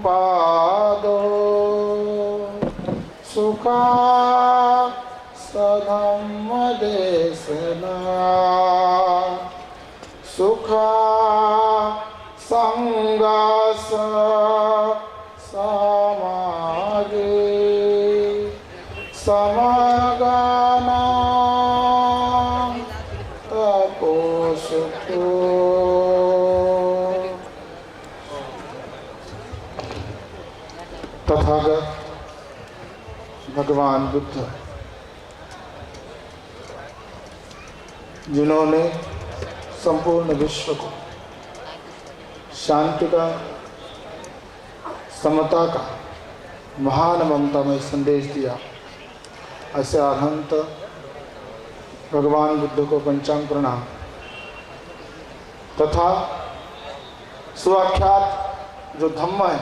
पादो सुखा सधम्म देशना सुखा संगास समागे समागाना तपोसुखो। तथागत भगवान बुद्ध जिन्होंने संपूर्ण विश्व को शांति का, समता का महान ममतामय संदेश दिया, ऐसे अनंत भगवान बुद्ध को पंचांग प्रणाम। तथा सुआख्यात जो धम्म है,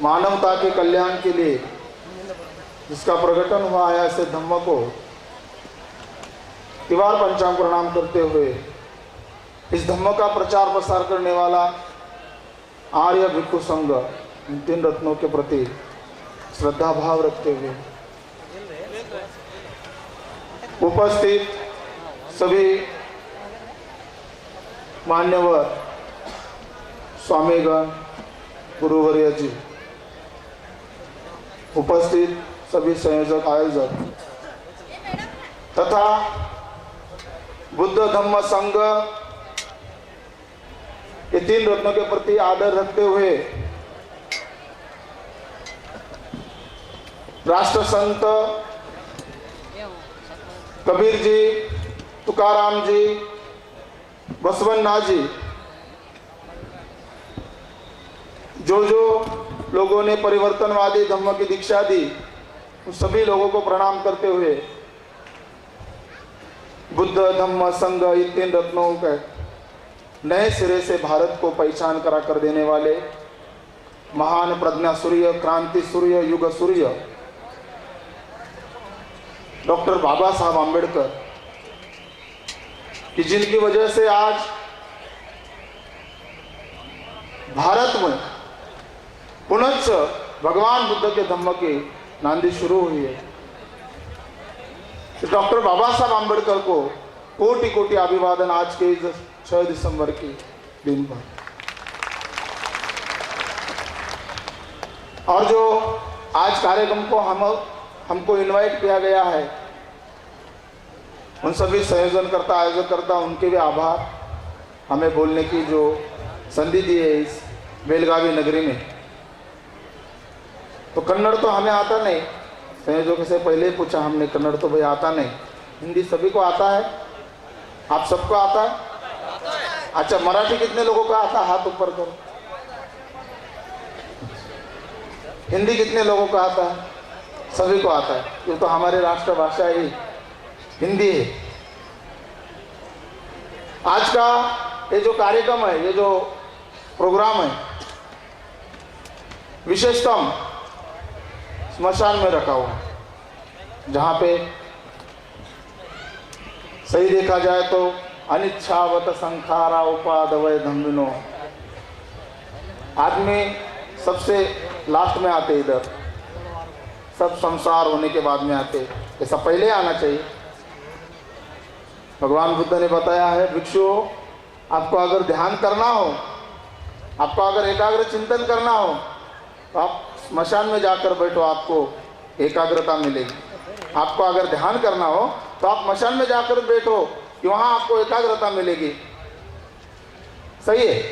मानवता के कल्याण के लिए जिसका प्रकटन हुआ है, ऐसे धम्म को तिवार पंचांग प्रणाम करते हुए इस धम्म का प्रचार प्रसार करने वाला आर्य भिक्षु संघ इन 3 रत्नों के प्रति श्रद्धा भाव रखते हुए उपस्थित सभी मान्यवर स्वामीगण, गुरुवर्य जी, उपस्थित सभी संयोजक आयोजक तथा बुद्ध धम्म संघ ये 3 रत्नों के प्रति आदर रखते हुए राष्ट्र संत कबीर जी, तुकाराम जी, बसवन्ना जी, जो लोगों ने परिवर्तनवादी धम्म की दीक्षा दी, उन सभी लोगों को प्रणाम करते हुए बुद्ध धम्म संघ इन 3 रत्नों के नए सिरे से भारत को पहचान करा कर देने वाले महान प्रज्ञा सूर्य, क्रांति सूर्य, युग सूर्य डॉक्टर बाबा साहब आम्बेडकर कि जिनकी वजह से आज भारत में पुनश्च भगवान बुद्ध के धम्म की नांदी शुरू हुई है। डॉक्टर बाबा साहब आम्बेडकर को कोटि कोटि अभिवादन आज के 6 दिसंबर के दिन पर। और जो आज कार्यक्रम को हमको इनवाइट किया गया है, उन सभी संयोजनकर्ता, आयोजककर्ता, उनके भी आभार। हमें बोलने की जो संधि दी है इस बेलगावी नगरी में। तो कन्नड़ तो हमें आता नहीं, संयोजकों से पहले ही पूछा हमने, कन्नड़ तो भाई आता नहीं, हिंदी सभी को आता है? आप सबको आता है? अच्छा, मराठी कितने लोगों को आता है? हाथ ऊपर करो। हिंदी कितने लोगों को आता है? सभी को आता है, ये तो हमारी राष्ट्रभाषा ही हिंदी है। आज का ये जो कार्यक्रम है, ये जो प्रोग्राम है, विशेषतम स्मशान में रखा हुआ है, जहाँ पे सही देखा जाए तो अनिच्छावत संखारा उपादवय धम्मिनो, आदमी सबसे लास्ट में आते, इधर सब संसार होने के बाद में आते, ऐसा पहले आना चाहिए। भगवान बुद्ध ने बताया है, भिक्षुओं, आपको अगर ध्यान करना हो, आपको अगर एकाग्र चिंतन करना हो, तो आप स्मशान में जाकर बैठो, आपको एकाग्रता मिलेगी। आपको अगर ध्यान करना हो तो आप स्मशान में जाकर बैठो, कि वहां आपको एकाग्रता मिलेगी। सही है?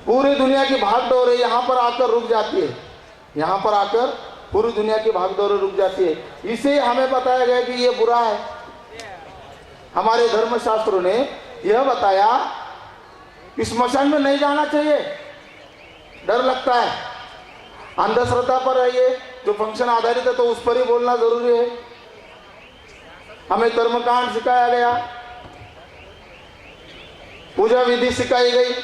पूरी दुनिया की भागदौड़ है, यहाँ पर आकर रुक जाती है, यहाँ पर आकर पूरी दुनिया की भागदौड़ रुक जाती है। इसे हमें बताया गया कि ये बुरा है। हमारे धर्मशास्त्रों ने यह बताया कि स्मशान में नहीं जाना चाहिए, डर लगता है। अंधश्रद्धा पर है ये जो फंक्शन आधारित है, तो उस पर ही बोलना जरूरी है। हमें कर्मकांड सिखाया गया, पूजा विधि सिखाई गई,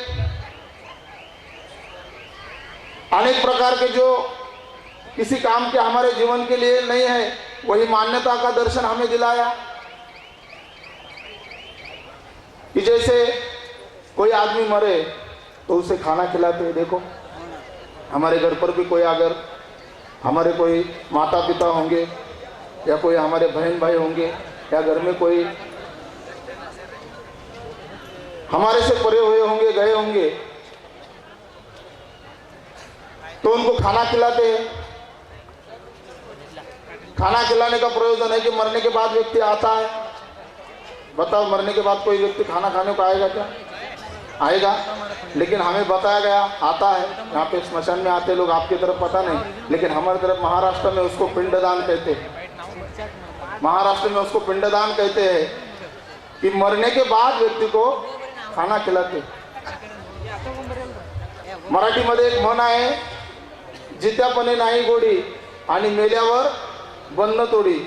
अनेक प्रकार के जो किसी काम के हमारे जीवन के लिए नहीं है, वही मान्यता का दर्शन हमें दिलाया। कि जैसे कोई आदमी मरे तो उसे खाना खिलाते हैं। देखो हमारे घर पर भी कोई अगर हमारे कोई माता पिता होंगे या कोई हमारे बहन भाई होंगे या घर में कोई हमारे से परे हुए होंगे, गए होंगे, तो उनको खाना खिलाते हैं। खाना खिलाने का प्रयोजन है कि मरने के बाद व्यक्ति आता है। बताओ मरने के बाद कोई व्यक्ति खाना खाने को आएगा क्या? आएगा। लेकिन हमें बताया गया आता है। यहाँ पे स्मशान में आते लोग, आपकी तरफ पता नहीं, लेकिन हमारी तरफ महाराष्ट्र में उसको पिंडदान कहते हैं। महाराष्ट्र में उसको पिंडदान कहते हैं कि मरने के बाद व्यक्ति को खाना खिलाते। मराठीमध्ये एक म्हण आहे, जित्यापणे नाही गोडी आणि मेल्यावर बंद तोड़ी।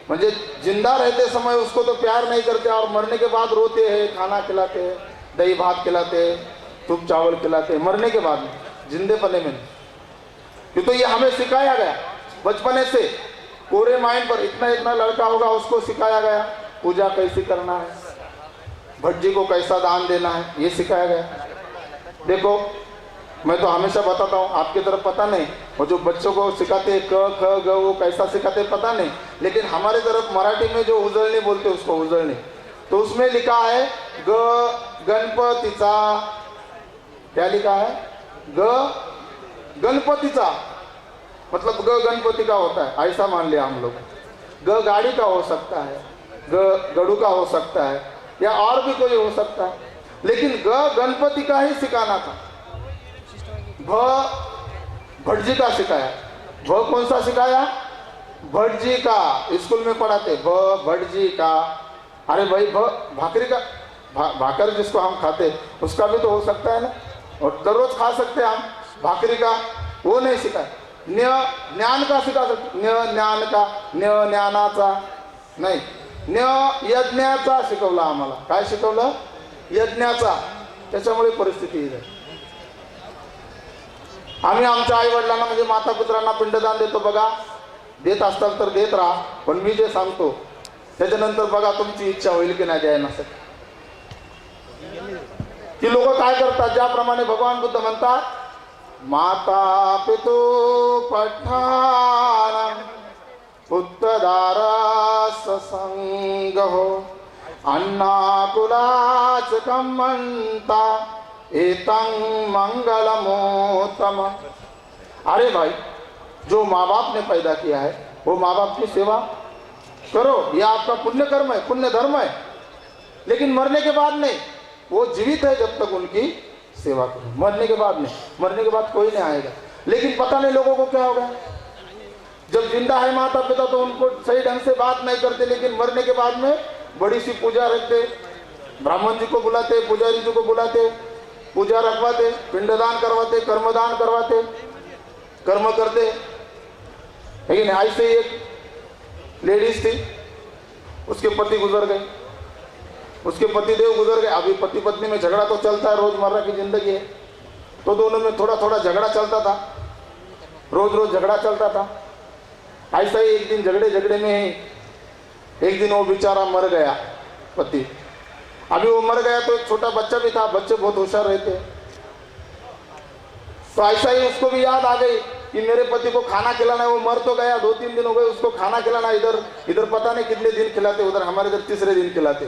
म्हणजे जिंदा रहते समय उसको तो प्यार नहीं करते और मरने के बाद रोते हैं, खाना खिलाते हैं, दही भात खिलाते हैं, सूप चावल खिलाते हैं। मरने के बाद जिंदेपने में ये तो ये हमें सिखाया गया बचपने से। कोरे माइंड पर इतना इतना लड़का होगा उसको सिखाया गया पूजा कैसी करना है, भट्ट जी को कैसा दान देना है, ये सिखाया गया। देखो मैं तो हमेशा बताता हूँ, आपकी तरफ पता नहीं, और जो बच्चों को सिखाते हैं क ख ग वो कैसा सिखाते पता नहीं, लेकिन हमारे तरफ मराठी में जो उजळणी बोलते उसको उजळणी, तो उसमें लिखा है ग गणपतीचा। क्या लिखा है? ग गणपतीचा, मतलब ग गणपति का होता है, ऐसा मान लिया हम लोग। ग गाड़ी का हो सकता है, ग गड़ू का हो सकता है, या और भी कोई हो सकता है, लेकिन ग गणपति का ही सिखाना था। भ भट्ट जी का सिखाया। भ कौन सा सिखाया? भट्ट जी का। स्कूल में पढ़ाते भ भट्ट जी का। अरे भाई भ भाकरी का, भाकर जिसको हम खाते उसका भी तो हो सकता है ना, और दररोज खा सकते हैं हम भाकरी का, वो नहीं सिखाया। न्य ज्ञान का सिखा सकते, न्य ज्ञान का, न्य ज्ञानाचा नाही, न्य यज्ञाचा शिकवला आम्हाला। काय शिकवलं? यज्ञाचा। त्याच्यामुळे परिस्थिती ही आहे। आम्ही आमच्या आई वडिलांना म्हणजे माता पितरांना पिंडदान देतो बघा, देत असताल तर देत राहा, पण मी जे सांगतो त्याच्यानंतर बघा तुमची इच्छा होईल की नाही द्यायला नसेल। की लोक काय करतात, ज्याप्रमाणे भगवान बुद्ध म्हणतात, माता पितु पठाण पुत्रदारस संग हो, अन्ना कुलाच कमंता एतं मंगलमोत्तम। अरे भाई, जो माँ बाप ने पैदा किया है वो माँ बाप की सेवा करो, ये आपका पुण्य कर्म है, पुण्य धर्म है। लेकिन मरने के बाद नहीं, वो जीवित है जब तक उनकी सेवा करो। मरने के बाद नहीं, मरने के बाद कोई नहीं आएगा। लेकिन पता नहीं लोगों को क्या हो गया, जब जिंदा है माता पिता तो उनको सही ढंग से बात नहीं करते, लेकिन मरने के बाद में बड़ी सी पूजा रखते, ब्राह्मण जी को बुलाते, पुजारी जी को बुलाते, पूजा रखवाते, पिंडदान करवाते, कर्मदान करवाते, कर्म करते। लेकिन ऐसे एक लेडीज थी, उसके पति गुजर गए, उसके पति देव गुजर गए। अभी पति पत्नी में झगड़ा तो चलता है, रोजमर्रा की जिंदगी है, तो दोनों में थोड़ा थोड़ा झगड़ा चलता था, रोज रोज झगड़ा चलता था। ऐसा ही एक दिन झगड़े झगड़े में ही एक दिन वो बेचारा मर गया पति। अभी वो मर गया तो एक छोटा बच्चा भी था, बच्चे बहुत होशियार रहते, तो ऐसा ही उसको भी याद आ गई कि मेरे पति को खाना खिलाना है। वो मर तो गया, 2-3 दिन हो गए, उसको खाना खिलाना, इधर पता नहीं कितने दिन खिलाते, उधर हमारे इधर तीसरे दिन खिलाते।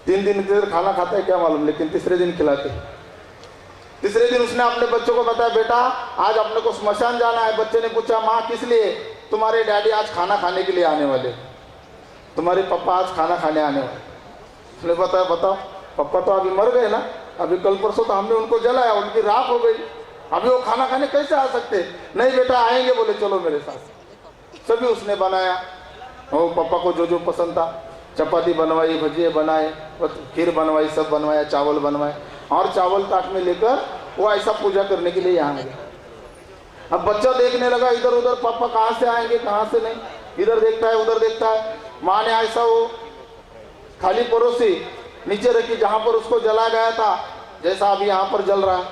3 दिन इधर खाना खाता है क्या मालूम, लेकिन तीसरे दिन खिलाते। तीसरे दिन उसने अपने बच्चों को बताया, बेटा आज अपने को स्मशान जाना है। बच्चे ने पूछा, माँ किस लिए? तुम्हारे डैडी आज खाना खाने के लिए आने वाले, तुम्हारे पापा आज खाना खाने आने वाले। उसने बताया, बताओ पापा तो अभी मर गए ना, अभी कल परसों तो हमने उनको जलाया, उनकी राख हो गई, अभी वो खाना खाने कैसे आ सकते? नहीं बेटा आएंगे, बोले चलो मेरे साथ। सभी उसने बनाया, वो पापा को जो जो पसंद था, चपाती बनवाई, भजिए बनाए, खीर बनवाई, सब बनवाया, चावल बनवाए, और चावल ताट में लेकर वो ऐसा पूजा करने के लिए यहाँ गया। अब बच्चा देखने लगा इधर उधर, पापा कहाँ से आएंगे कहाँ से नहीं, इधर देखता है उधर देखता है। माँ ने ऐसा वो खाली परोसी नीचे रखी जहाँ पर उसको जला गया था, जैसा अभी यहाँ पर जल रहा है,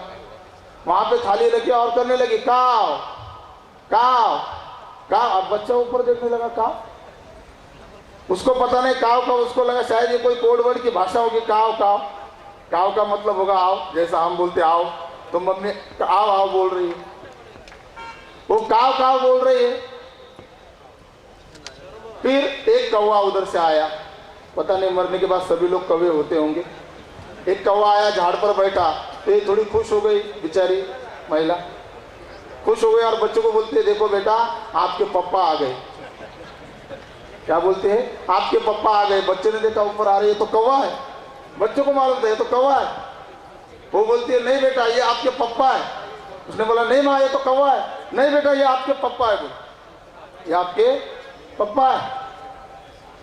वहाँ पे थाली रखी और करने लगी काव काव काव। अब बच्चा ऊपर देखने लगा काव, उसको पता नहीं काव का, उसको लगा शायद ये कोई कोड वर्ड की भाषा होगी, काव काव। काव का मतलब होगा आओ, जैसा हम बोलते आओ, तो मम्मी आओ आओ बोल रही है, वो काव काव बोल रही है। फिर एक कौवा उधर से आया, पता नहीं मरने के बाद सभी लोग कौवे होते होंगे। एक कौवा आया, झाड़ पर बैठा, तो ये थोड़ी खुश हो गई बेचारी महिला, खुश हो गई और बच्चों को बोलते देखो बेटा आपके पप्पा आ गए। क्या बोलते हैं? आपके पप्पा आ गए। बच्चे ने देखा ऊपर आ रही है तो कौवा है, बच्चों को मालूम था ये तो कौवा है। वो बोलती है नहीं बेटा ये आपके पप्पा है। उसने बोला नहीं माँ ये तो कौवा है। नहीं बेटा ये आपके पप्पा है, ये आपके पप्पा है।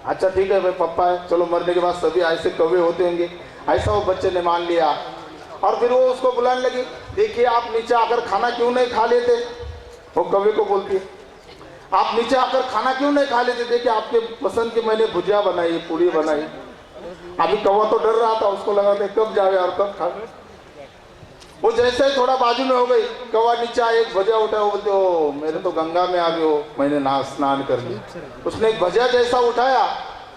अच्छा ठीक है भाई पप्पा है, चलो मरने के बाद सभी ऐसे कौवे होते होंगे। ऐसा वो बच्चे ने मान लिया और फिर वो उसको बुलाने लगी, देखिए आप नीचे आकर खाना क्यों नहीं खा लेते। वो कौवे को बोलती है आप नीचे आकर खाना क्यों नहीं खा लेते, देखिए आपके पसंद की मैंने भुजिया बनाई, पूरी बनाई। अभी कौवा तो डर रहा था, उसको लगा था कब जावे और कब खावे। वो जैसे ही थोड़ा बाजू में हो गई, कौवा नीचे आया, एक भजिया उठाया, वो बोलते ओ मेरे तो गंगा में आ गए हो, मैंने स्नान कर लिया। उसने एक भजिया जैसा उठाया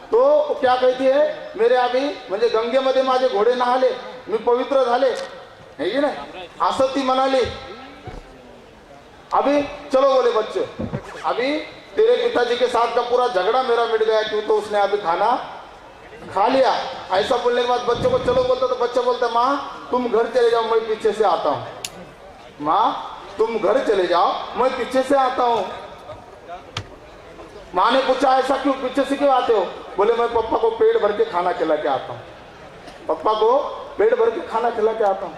तो क्या कहती है मेरे अभी म्हणजे गंगेमध्ये माझे घोडे नहाले, मी पवित्र झाले, है की नाही, असं ती म्हणाली। अभी चलो बोले बच्चे, अभी तेरे पिताजी के साथ का पूरा झगड़ा मेरा मिट गया, क्यों तो उसने अभी खाना खा लिया। ऐसा बोलने के बाद बच्चों को चलो बोलता, तो बच्चा बोलता माँ तुम घर चले जाओ मैं पीछे से आता हूँ। माँ तुम घर चले जाओ मैं पीछे से आता हूँ। माँ ने पूछा ऐसा क्यों, पीछे से क्यों आते हो? बोले मैं पप्पा को पेट भर के खाना खिला के आता हूँ, पप्पा को पेट भर के खाना खिला के आता हूँ।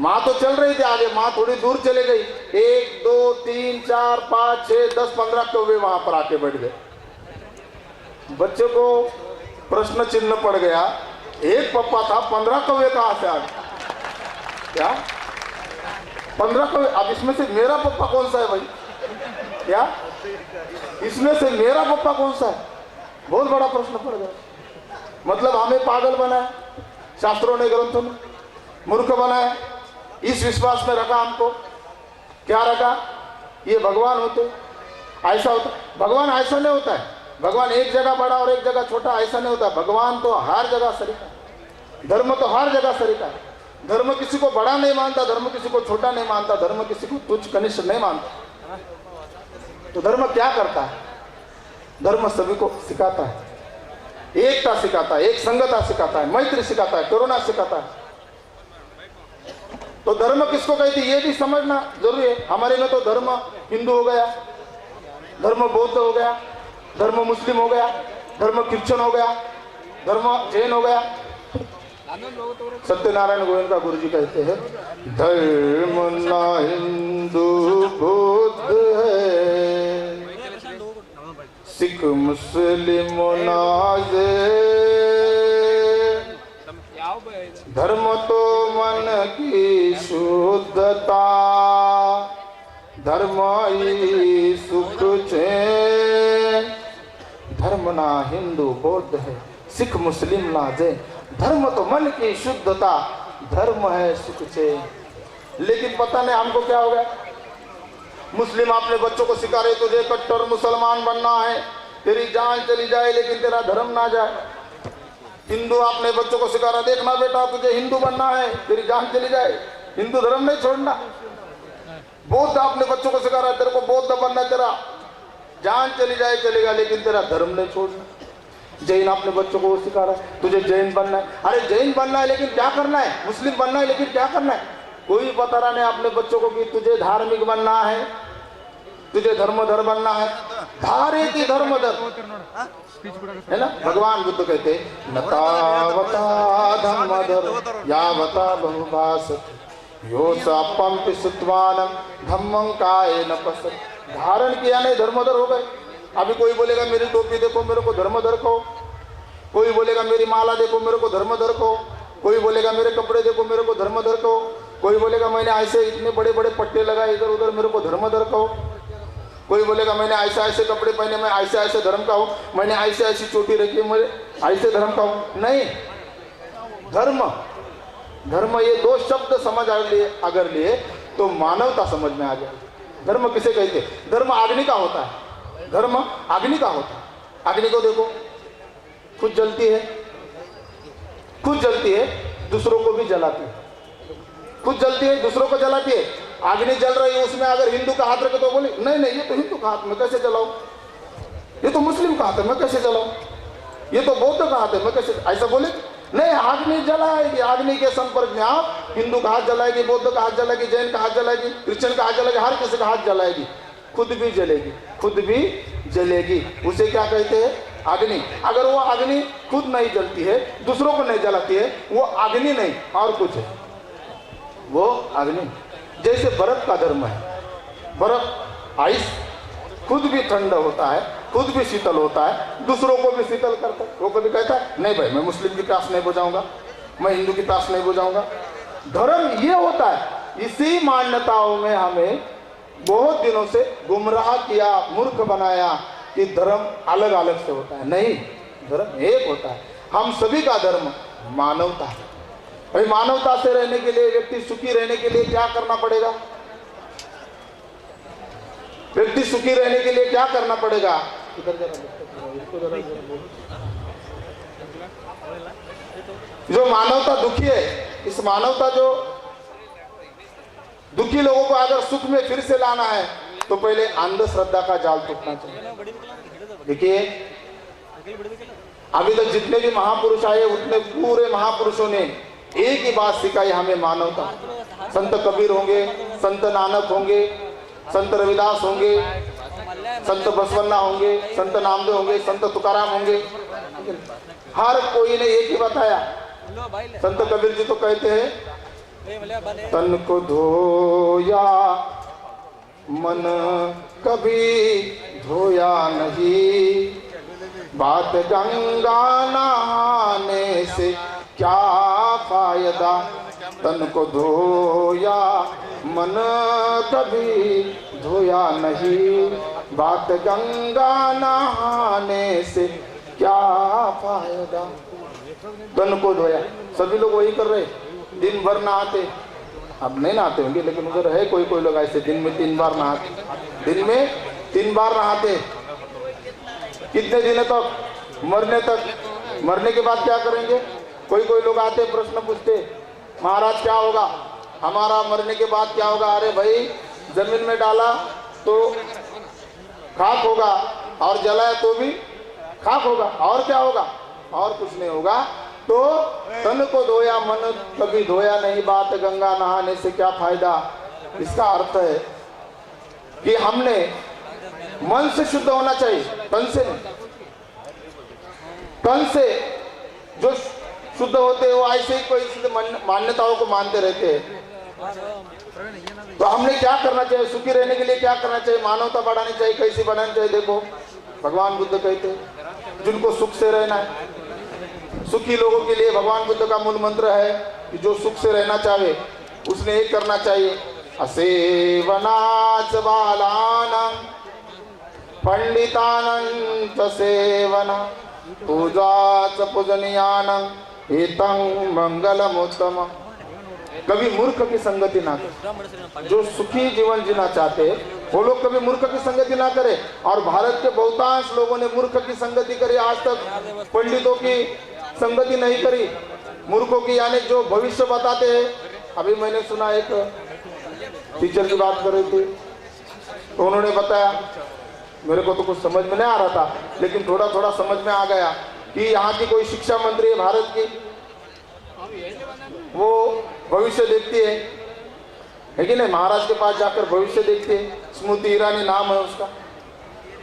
माँ तो चल रही थी आगे, माँ थोड़ी दूर चले गई, 1 2 3 4 5 6 10 15 कौवे वहां पर आके बैठ गए। बच्चे को प्रश्न चिन्ह पड़ गया, एक पप्पा था 15 कौवे कहां से आ गए? क्या 15 कौवे? अब इसमें से मेरा पप्पा कौन सा है भाई? क्या इसमें से मेरा पप्पा कौन सा है? बहुत बड़ा प्रश्न पड़ गया। मतलब हमें पागल बनाया शास्त्रों ने, ग्रंथों में मूर्ख बनाया, इस विश्वास में रखा हमको। क्या रखा? ये भगवान होते, ऐसा होता। भगवान ऐसा नहीं होता है, भगवान एक जगह बड़ा और एक जगह छोटा ऐसा नहीं होता। भगवान तो हर जगह सरीका है, धर्म तो हर जगह सरीका है। धर्म किसी को बड़ा नहीं मानता, धर्म किसी को छोटा नहीं मानता, धर्म किसी को तुच्छ कनिष्ठ नहीं मानता। तो धर्म क्या करता है? धर्म सभी को सिखाता है, एकता सिखाता है, एक संगता सिखाता है, मैत्री सिखाता है, करुणा सिखाता है। तो धर्म किसको कहती है ये भी समझना जरूरी है। हमारे में तो धर्म हिंदू हो गया, धर्म बौद्ध हो गया, धर्म मुस्लिम हो गया, धर्म क्रिश्चियन हो गया, धर्म जैन हो गया। सत्यनारायण गोविंद गुरु जी कहते हैं धर्म ना हिंदू बौद्ध है, सिख मुस्लिम ना जैन, धर्म तो मन की शुद्धता, धर्म ही सुख चैन। धर्म ना हिंदू बौद्ध है, सिख मुस्लिम ना जैन, धर्म तो मन की शुद्धता, धर्म है सुख चैन। लेकिन पता नहीं हमको क्या हो गया, मुस्लिम अपने बच्चों को सिखा रहे तुझे कट्टर मुसलमान बनना है, तेरी जान चली जाए लेकिन तेरा धर्म ना जाए। हिंदू अपने बच्चों को सिखा रहा देखना बेटा तुझे हिंदू बनना है, तेरी जान चली जाए, हिंदू धर्म नहीं छोड़ना। बौद्ध अपने बच्चों को सिखा रहा है तेरे को बौद्ध बनना है, तेरा जान चली जाए चलेगा लेकिन तेरा धर्म नहीं छोड़ना। जैन अपने बच्चों को सिखा रहा है तुझे जैन बनना है। अरे जैन बनना है लेकिन क्या करना है? मुस्लिम बनना है लेकिन क्या करना है? कोई बता रहा नहीं अपने बच्चों को कि तुझे धार्मिक बनना है, तुझे धर्मधर बनना है। धारे की धर्मधर है ना। भगवान बुद्ध कहते नतावता धर्मधर यावता बहुभाषत यो सापंपि सुत्वानं धम्मं कायेन पश्यति। धारण किया नहीं धर्मधर हो गए। अभी कोई बोलेगा मेरी टोपी देखो मेरे को धर्मधर कहो, कोई बोलेगा मेरी माला देखो मेरे को धर्मधर कहो, कोई बोलेगा मेरे कपड़े देखो मेरे को धर्मधर कहो, कोई बोलेगा मैंने ऐसे इतने बड़े बड़े पट्टे लगाए इधर उधर मेरे को धर्मधर कहो, कोई बोलेगा मैंने ऐसे ऐसे कपड़े पहने मैं ऐसे ऐसे धर्म का हूँ, मैंने ऐसे ऐसी चोटी रखी है मैं ऐसे धर्म का हूँ। नहीं, धर्म धर्म ये दो शब्द समझ अगर लिए तो मानवता समझ में आ जाए। धर्म किसे कहते? धर्म अग्नि का होता है, धर्म अग्नि का होता है। अग्नि को देखो खुद जलती है, खुद जलती है दूसरों को भी जलाती है, खुद जलती है दूसरों को जलाती है। अग्नि जल रही है, उसमें अगर हिंदू का हाथ रखे तो बोले नहीं नहीं ये तो हिंदू का हाथ, मैं कैसे जलाऊं, ये तो मुस्लिम का हाथ है मैं कैसे जलाऊं, ये तो बौद्ध का हाथ है मैं कैसे, ऐसा बोले नहीं। अग्नि जलाएगी, अग्नि के संपर्क में आप हिंदू का हाथ जलाएगी, बौद्ध का हाथ जलाएगी, जैन का हाथ जलाएगी, क्रिश्चियन का हाथ जलाएगी, हर किसी का हाथ जलाएगी, खुद भी जलेगी, खुद भी जलेगी। उसे क्या कहते हैं? अग्नि। अगर वो अग्नि खुद नहीं जलती है, दूसरों को नहीं जलाती है, वो अग्नि नहीं और कुछ है, वो अग्नि। जैसे बर्फ का धर्म है, बर्फ आइस खुद भी ठंडा होता है, खुद भी शीतल होता है, दूसरों को भी शीतल करता है। वो कभी कहता है नहीं भाई मैं मुस्लिम की प्यास नहीं बुझाऊंगा, मैं हिंदू की प्यास नहीं बुझाऊंगा। धर्म ये होता है। इसी मान्यताओं में हमें बहुत दिनों से गुमराह किया, मूर्ख बनाया कि धर्म अलग अलग से होता है। नहीं, धर्म एक होता है। हम सभी का धर्म मानवता है। भाई मानवता से रहने के लिए, व्यक्ति सुखी रहने के लिए क्या करना पड़ेगा? व्यक्ति सुखी रहने के लिए क्या करना पड़ेगा? जो मानवता दुखी है, इस मानवता जो दुखी लोगों को अगर सुख में फिर से लाना है तो पहले अंधश्रद्धा का जाल टूटना चाहिए। देखिए अभी तक जितने भी महापुरुष आए उतने पूरे महापुरुषों ने एक ही बात सिखाई हमें, मानवता। संत कबीर होंगे, संत नानक होंगे, संत रविदास होंगे, संत बसवन्ना होंगे, संत नामदेव होंगे, संत तुकाराम होंगे, हर कोई ने एक ही बताया। संत कबीर जी तो कहते हैं तन को धोया मन कभी धोया नहीं, बात गंगा नहाने से क्या फायदा। तन को धोया मन कभी धोया नहीं, बात गंगा नहाने से क्या फायदा। तन को धोया, सभी लोग वही कर रहे, दिन भर नहाते। अब नहीं नहाते होंगे लेकिन उधर है कोई कोई लोग ऐसे दिन में 3 बार नहाते, दिन में 3 बार नहाते। कितने दिनों तक? मरने तक। मरने के बाद क्या करेंगे? कोई कोई लोग आते प्रश्न पूछते, महाराज क्या होगा हमारा मरने के बाद, क्या होगा? अरे भाई जमीन में डाला तो खाक होगा और जलाया तो भी खाक होगा, और क्या होगा? और कुछ नहीं होगा। तो तन को धोया मन कभी धोया नहीं, बात गंगा नहाने से क्या फायदा। इसका अर्थ है कि हमने मन से शुद्ध होना चाहिए, तन से नहीं। तन से जो शुद्ध होते हैं वो ऐसे ही कोई मान्यताओं को मानते रहते हैं। तो हमने क्या करना चाहिए? सुखी रहने के लिए क्या करना चाहिए? मानवता बढ़ानी चाहिए। कैसी बढ़ानी चाहिए? देखो भगवान बुद्ध कहते हैं जिनको सुख से रहना है, सुखी लोगों के लिए भगवान बुद्ध का मूल मंत्र है कि जो सुख से रहना चाहे उसने एक करना चाहिए, असेवनाच बालानां पंडितानां च सेवना, पूजाच पूजनीयानां हितं मंगलमुत्तमम्। कभी मूर्ख की संगति ना करें। जो सुखी जीवन जीना चाहते हैं वो लोग कभी मूर्ख की संगति ना करें। और भारत के बहुतांश लोगों ने मूर्ख की संगति करी, आज तक पंडितों की संगति नहीं करी, मूर्खों की, यानी जो भविष्य बताते हैं। अभी मैंने सुना एक टीचर की बात कर रही थी तो उन्होंने बताया, मेरे को तो कुछ समझ में नहीं आ रहा था लेकिन थोड़ा थोड़ा समझ में आ गया कि यहाँ की कोई शिक्षा मंत्री है भारत की, वो भविष्य देखती है कि नहीं, महाराज के पास जाकर भविष्य देखती है। स्मृति ईरानी नाम है उसका।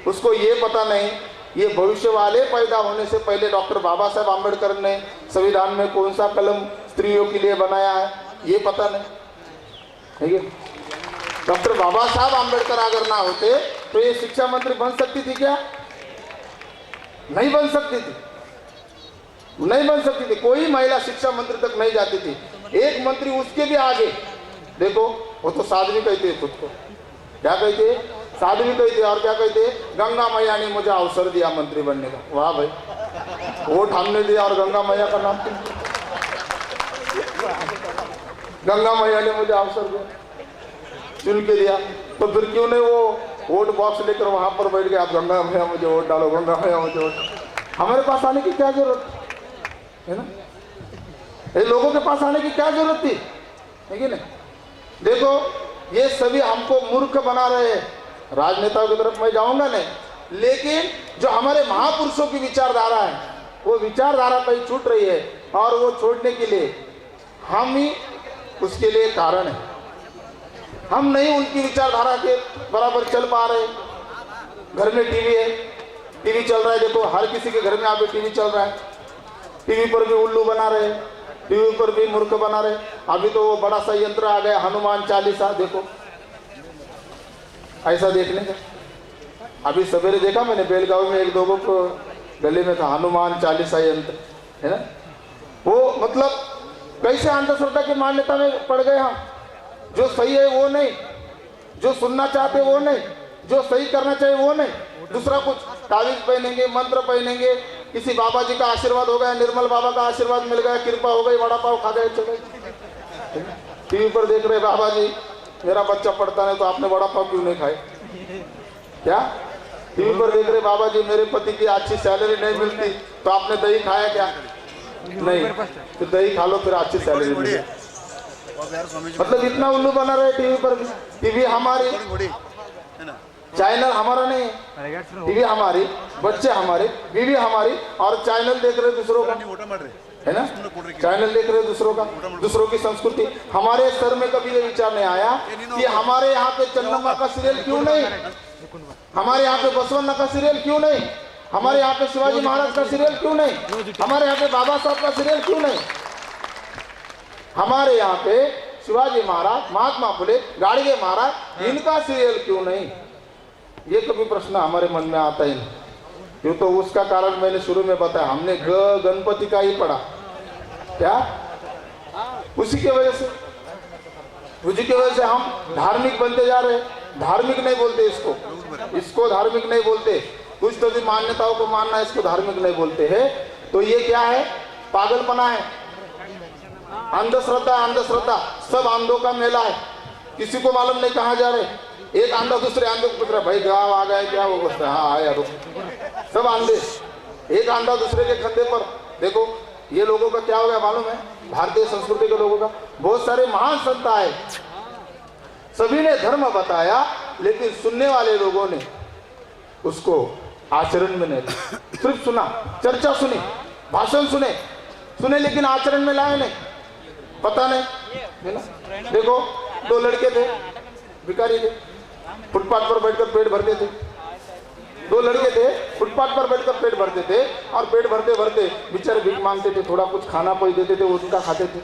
उसको ये पता नहीं ये भविष्य वाले पैदा होने से पहले डॉक्टर बाबा साहब आम्बेडकर ने संविधान में कौन सा कलम स्त्रियों के लिए बनाया है, ये पता नहीं है। डॉक्टर बाबा साहब आम्बेडकर अगर ना होते तो ये शिक्षा मंत्री बन सकती थी क्या? नहीं बन सकती थी, नहीं बन सकती थी। कोई महिला शिक्षा मंत्री तक नहीं जाती थी। एक मंत्री उसके भी आगे, देखो वो तो साध्वी कहती है खुद को, क्या कहती है? साध्वी कहती है। और क्या कहती है? गंगा मैया ने मुझे अवसर दिया मंत्री बनने का। वाह भाई, वोट हमने दिया और गंगा मैया का नाम क्यों? गंगा मैया ने मुझे अवसर दिया, चुन के दिया, तो फिर क्यों नहीं वो वोट बॉक्स लेकर वहां पर बैठ गए, आप गंगा मैया मुझे वोट डालो, गंगा मैया मुझे वोट। हमारे पास आने की क्या जरूरत है ना? ये लोगों के पास आने की क्या जरूरत थी, है कि नहीं? देखो ये सभी हमको मूर्ख बना रहे हैं। राजनेताओं की तरफ मैं जाऊंगा नहीं, लेकिन जो हमारे महापुरुषों की विचारधारा है वो विचारधारा कहीं छूट रही है, और वो छोड़ने के लिए हम ही उसके लिए कारण है। हम नहीं उनकी विचारधारा के बराबर चल पा रहे। घर में टीवी है, टीवी चल रहा है, देखो हर किसी के घर में अभी टीवी चल रहा है। टीवी पर भी उल्लू बना रहे, टीवी पर भी मूर्ख बना रहे। अभी तो वो बड़ा सा यंत्र आ गया हनुमान चालीसा, देखो ऐसा देखने का। अभी सवेरे देखा मैंने बेलगांव में एक दो को गले में था हनुमान चालीसा यंत्र, है ना। वो मतलब कैसे अंधश्रद्धा की मान्यता में पड़ गए हम। जो सही है वो नहीं, जो सुनना चाहते वो नहीं, जो सही करना चाहिए वो नहीं, दूसरा कुछ तावीज पहनेंगे, मंत्र पहनेंगे, किसी बाबा जी का आशीर्वाद हो गया, निर्मल बाबा का आशीर्वाद मिल गया, कृपा हो गई, वड़ा पाव खा गए चले। टीवी पर देख रहे बाबा जी मेरा बच्चा पढ़ता नहीं तो आपने वड़ा पाव क्यों नहीं खाए? क्या टीवी पर देख रहे बाबा जी मेरे पति की अच्छी सैलरी नहीं मिलती तो आपने दही खाया क्या? नहीं, तो दही खा लो फिर अच्छी सैलरी मिले। मतलब इतना उल्लू बना रहे टीवी पर भी। टीवी हमारी, चैनल हमारा नहीं है, टीवी हमारी, बच्चे हमारे, बीवी हमारी, और चैनल देख रहे दूसरों का, है ना। चैनल देख रहे दूसरों का, दूसरों की संस्कृति। हमारे सर में कभी ये विचार नहीं आया कि हमारे यहाँ पे चन्नम्मा का सीरियल क्यों नहीं, हमारे यहाँ पे बसवन्ना का सीरियल क्यों नहीं, हमारे यहाँ पे शिवाजी महाराज का सीरियल क्यों नहीं, हमारे यहाँ पे बाबा साहब का सीरियल क्यों नहीं, हमारे यहाँ पे शिवाजी महाराज, महात्मा फुले, गाड़गे महाराज, इनका सीरियल क्यों नहीं? ये कभी प्रश्न हमारे मन में आता ही नहीं। क्यों? तो उसका कारण मैंने शुरू में बताया, हमने गणपति का ही पढ़ा क्या, उसी की वजह से हम धार्मिक बनते जा रहे हैं। धार्मिक नहीं बोलते इसको धार्मिक नहीं बोलते। कुछ तो भी मान्यताओं को मानना है, इसको धार्मिक नहीं बोलते हैं। तो ये क्या है? पागलपना है, अंधश्रद्धा। सब अंधों का मेला है, किसी को मालूम नहीं कहाँ जा रहे। एक अंधा दूसरे अंधे को पूछ रहा भाई गाँव आ गए क्या? वो बोलते हैं हाँ आया। सब अंधे, एक अंधा दूसरे के कंधे पर। देखो ये लोगों का क्या हो गया मालूम है? भारतीय संस्कृति के लोगों का बहुत सारे महान संत आए, सभी ने धर्म बताया, लेकिन सुनने वाले लोगों ने उसको आचरण में नहीं, सिर्फ सुना, चर्चा सुनी, भाषण सुने, लेकिन आचरण में लाए नहीं। पता नहीं, है ना। देखो दो लड़के थे, भिखारी थे, फुटपाथ पर बैठकर पेट भरते थे। दो लड़के थे, फुटपाथ पर बैठकर पेट भरते थे, और पेट भरते भरते बेचारे भीख मांगते थे, थोड़ा कुछ खाना कोई देते थे, उनका खाते थे।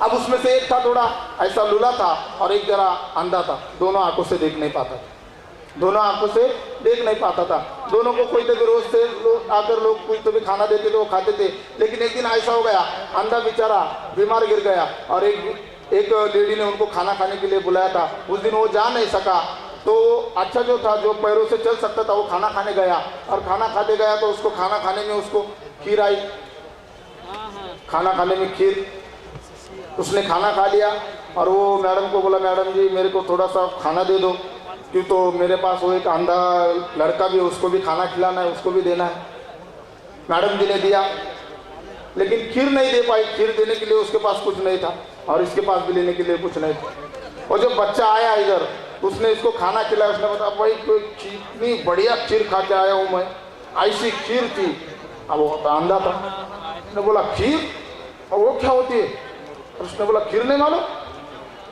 अब उसमें से एक था थोड़ा ऐसा लूला था, और एक जरा अंधा था, दोनों आंखों से देख नहीं पाता था। दोनों को कोई तो भी रोज से आकर लोग कोई तो भी खाना देते थे, वो खाते थे। लेकिन एक दिन ऐसा हो गया, अंधा बेचारा बीमार गिर गया, और एक लेडी ने उनको खाना खाने के लिए बुलाया था। उस दिन वो जा नहीं सका, तो अच्छा जो था, जो पैरों से चल सकता था, वो खाना खाने गया, और खाना खाते गया तो उसको खाना खाने में उसको खीर आई। खाना खाने में खीर, उसने खाना खा लिया, और वो मैडम को बोला मैडम जी मेरे को थोड़ा सा खाना दे दो, क्यों तो मेरे पास वो एक अंधा लड़का भी है, उसको भी खाना खिलाना है, उसको भी देना है। मैडम जी ने दिया, लेकिन खीर नहीं दे पाई। खीर देने के लिए उसके पास कुछ नहीं था, और इसके पास भी लेने के लिए कुछ नहीं था। और जब बच्चा आया इधर, उसने इसको खाना खिलाया। उसने बताया भाई कोई कितनी बढ़िया खीर खा के आया हूँ मैं, ऐसी खीर थी। अब वो अंधा था, उसने बोला खीर, और वो क्या होती है? उसने बोला खीर नहीं मालूम,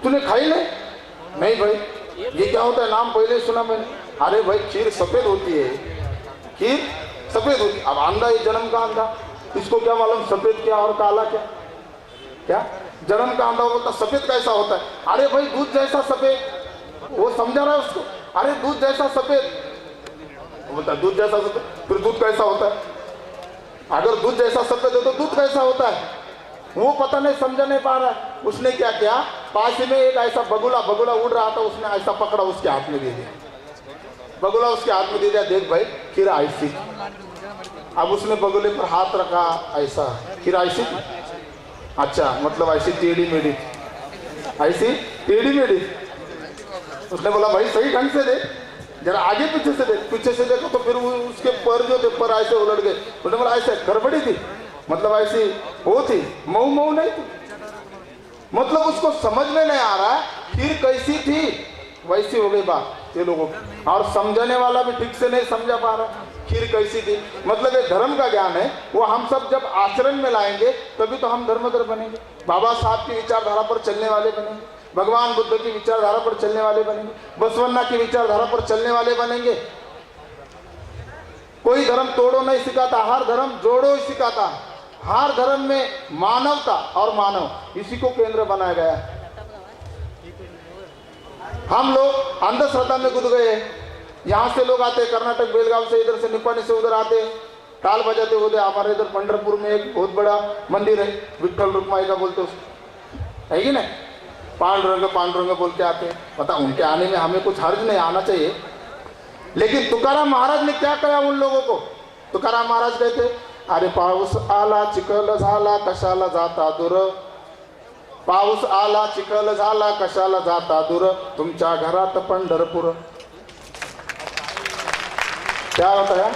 तूने खाई नहीं भाई, ये क्या होता है? नाम पहले सुना मैंने। अरे भाई खीर सफेद होती है, खीर सफेद होती है। अब अंधा ये जन्म का अंधा, इसको क्या मालूम सफेद क्या और काला क्या? जन्म का अंधा बोलता सफेद कैसा होता है? अरे भाई दूध जैसा सफेद, वो समझा रहा है उसको। अरे दूध जैसा सफेद, बोलता दूध जैसा सफेद, फिर दूध कैसा होता है? अगर दूध जैसा सफेद है तो दूध कैसा होता है? वो पता नहीं, समझा नहीं पा रहा है। उसने क्या किया, पास में एक ऐसा बगुला उड़ रहा था, उसने ऐसा पकड़ा, उसके हाथ में दे दिया। बगुला उसके हाथ में दे दिया, देख भाई खीर ऐसी। अब उसने बगुले पर हाथ रखा, ऐसा खीर ऐसी। अच्छा, मतलब ऐसी टेढ़ी मेढ़ी, ऐसी टेढ़ी मेढ़ी। उसने बोला भाई सही ढंग से दे, जरा आगे पीछे से देखो तो फिर उसके पर जो थे पर ऐसे उलट गए। उसने बोला ऐसे गड़बड़ी थी। मतलब ऐसी वो थी, मऊ मऊ नहीं थी। मतलब उसको समझ में नहीं आ रहा है खीर कैसी थी, वैसी हो गई बात ये लोगों की। और समझने वाला भी ठीक से नहीं समझा पा रहा खीर कैसी थी। मतलब ये धर्म का ज्ञान है, वो हम सब जब आचरण में लाएंगे तभी तो हम धर्मधर बनेंगे, बाबा साहब की विचारधारा पर चलने वाले बनेंगे, भगवान बुद्ध की विचारधारा पर चलने वाले बनेंगे, बसवन्ना की विचारधारा पर चलने वाले बनेंगे। कोई धर्म तोड़ो नहीं सिखाता, हर धर्म जोड़ो ही सिखाता है। हर धर्म में मानवता और मानव इसी को केंद्र बनाया गया है। हम लोग अंधश्रद्धा में कूद गए। यहाँ से लोग आते, कर्नाटक बेलगांव से, इधर से निपानी से उधर आते, ताल बजाते होते। हमारे इधर पंढरपुर में एक बहुत बड़ा मंदिर है, विठ्ठल रुक्माई का बोलते उसको, है कि नहीं, पांडुरंग बोल के आते हैं। पता उनके आने में हमें कुछ हर्ज नहीं, आना चाहिए। लेकिन तुकाराम महाराज ने क्या कहा उन लोगों को? तुकाराम महाराज कहते, अरे पाऊस आला चिखल झाला कशाला जाता दूर, पाऊस आला चिखल झाला कशाला जाता दूर, तुमच्या घरात पंढरपूर। क्या होता है?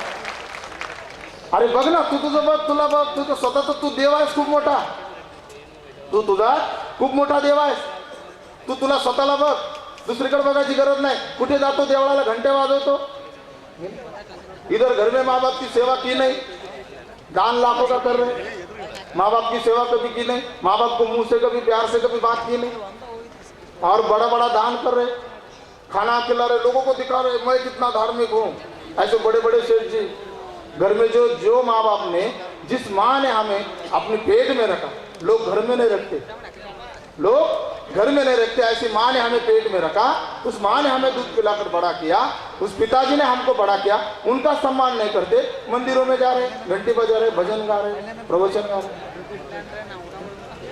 अरे बघ ना, तू तुझं बघ, तुला बघ, तू तर स्वतःच तू देव आहेस खूप मोठा, तू तुझा खूप मोठा देव आहेस, तू तुला स्वतःला बघ, दुसरीकडे बघायची गरज नाही। कुठे जातो देवळाला घंटे वाजवतो, इधर घर में माँ बाप की सेवा की नहीं, दान लाखों का कर रहे, माँ बाप की सेवा कभी की नहीं, माँ बाप को मुंह से कभी प्यार से कभी बात की नहीं, और बड़ा बड़ा दान कर रहे, खाना खिला रहे, लोगों को दिखा रहे मैं कितना धार्मिक हूँ। ऐसे बड़े बड़े सेठ जी घर में जो माँ बाप ने, जिस माँ ने हमें अपने पेट में रखा, लोग घर में नहीं रखते, लोग घर में नहीं रखते, ऐसी माँ ने हमें पेट में रखा, उस माँ ने हमें दूध पिलाकर बड़ा किया, उस पिताजी ने हमको बड़ा किया, उनका सम्मान नहीं करते, मंदिरों में जा रहे, घंटी बजा रहे, भजन गा रहे, प्रवचन गा रहे,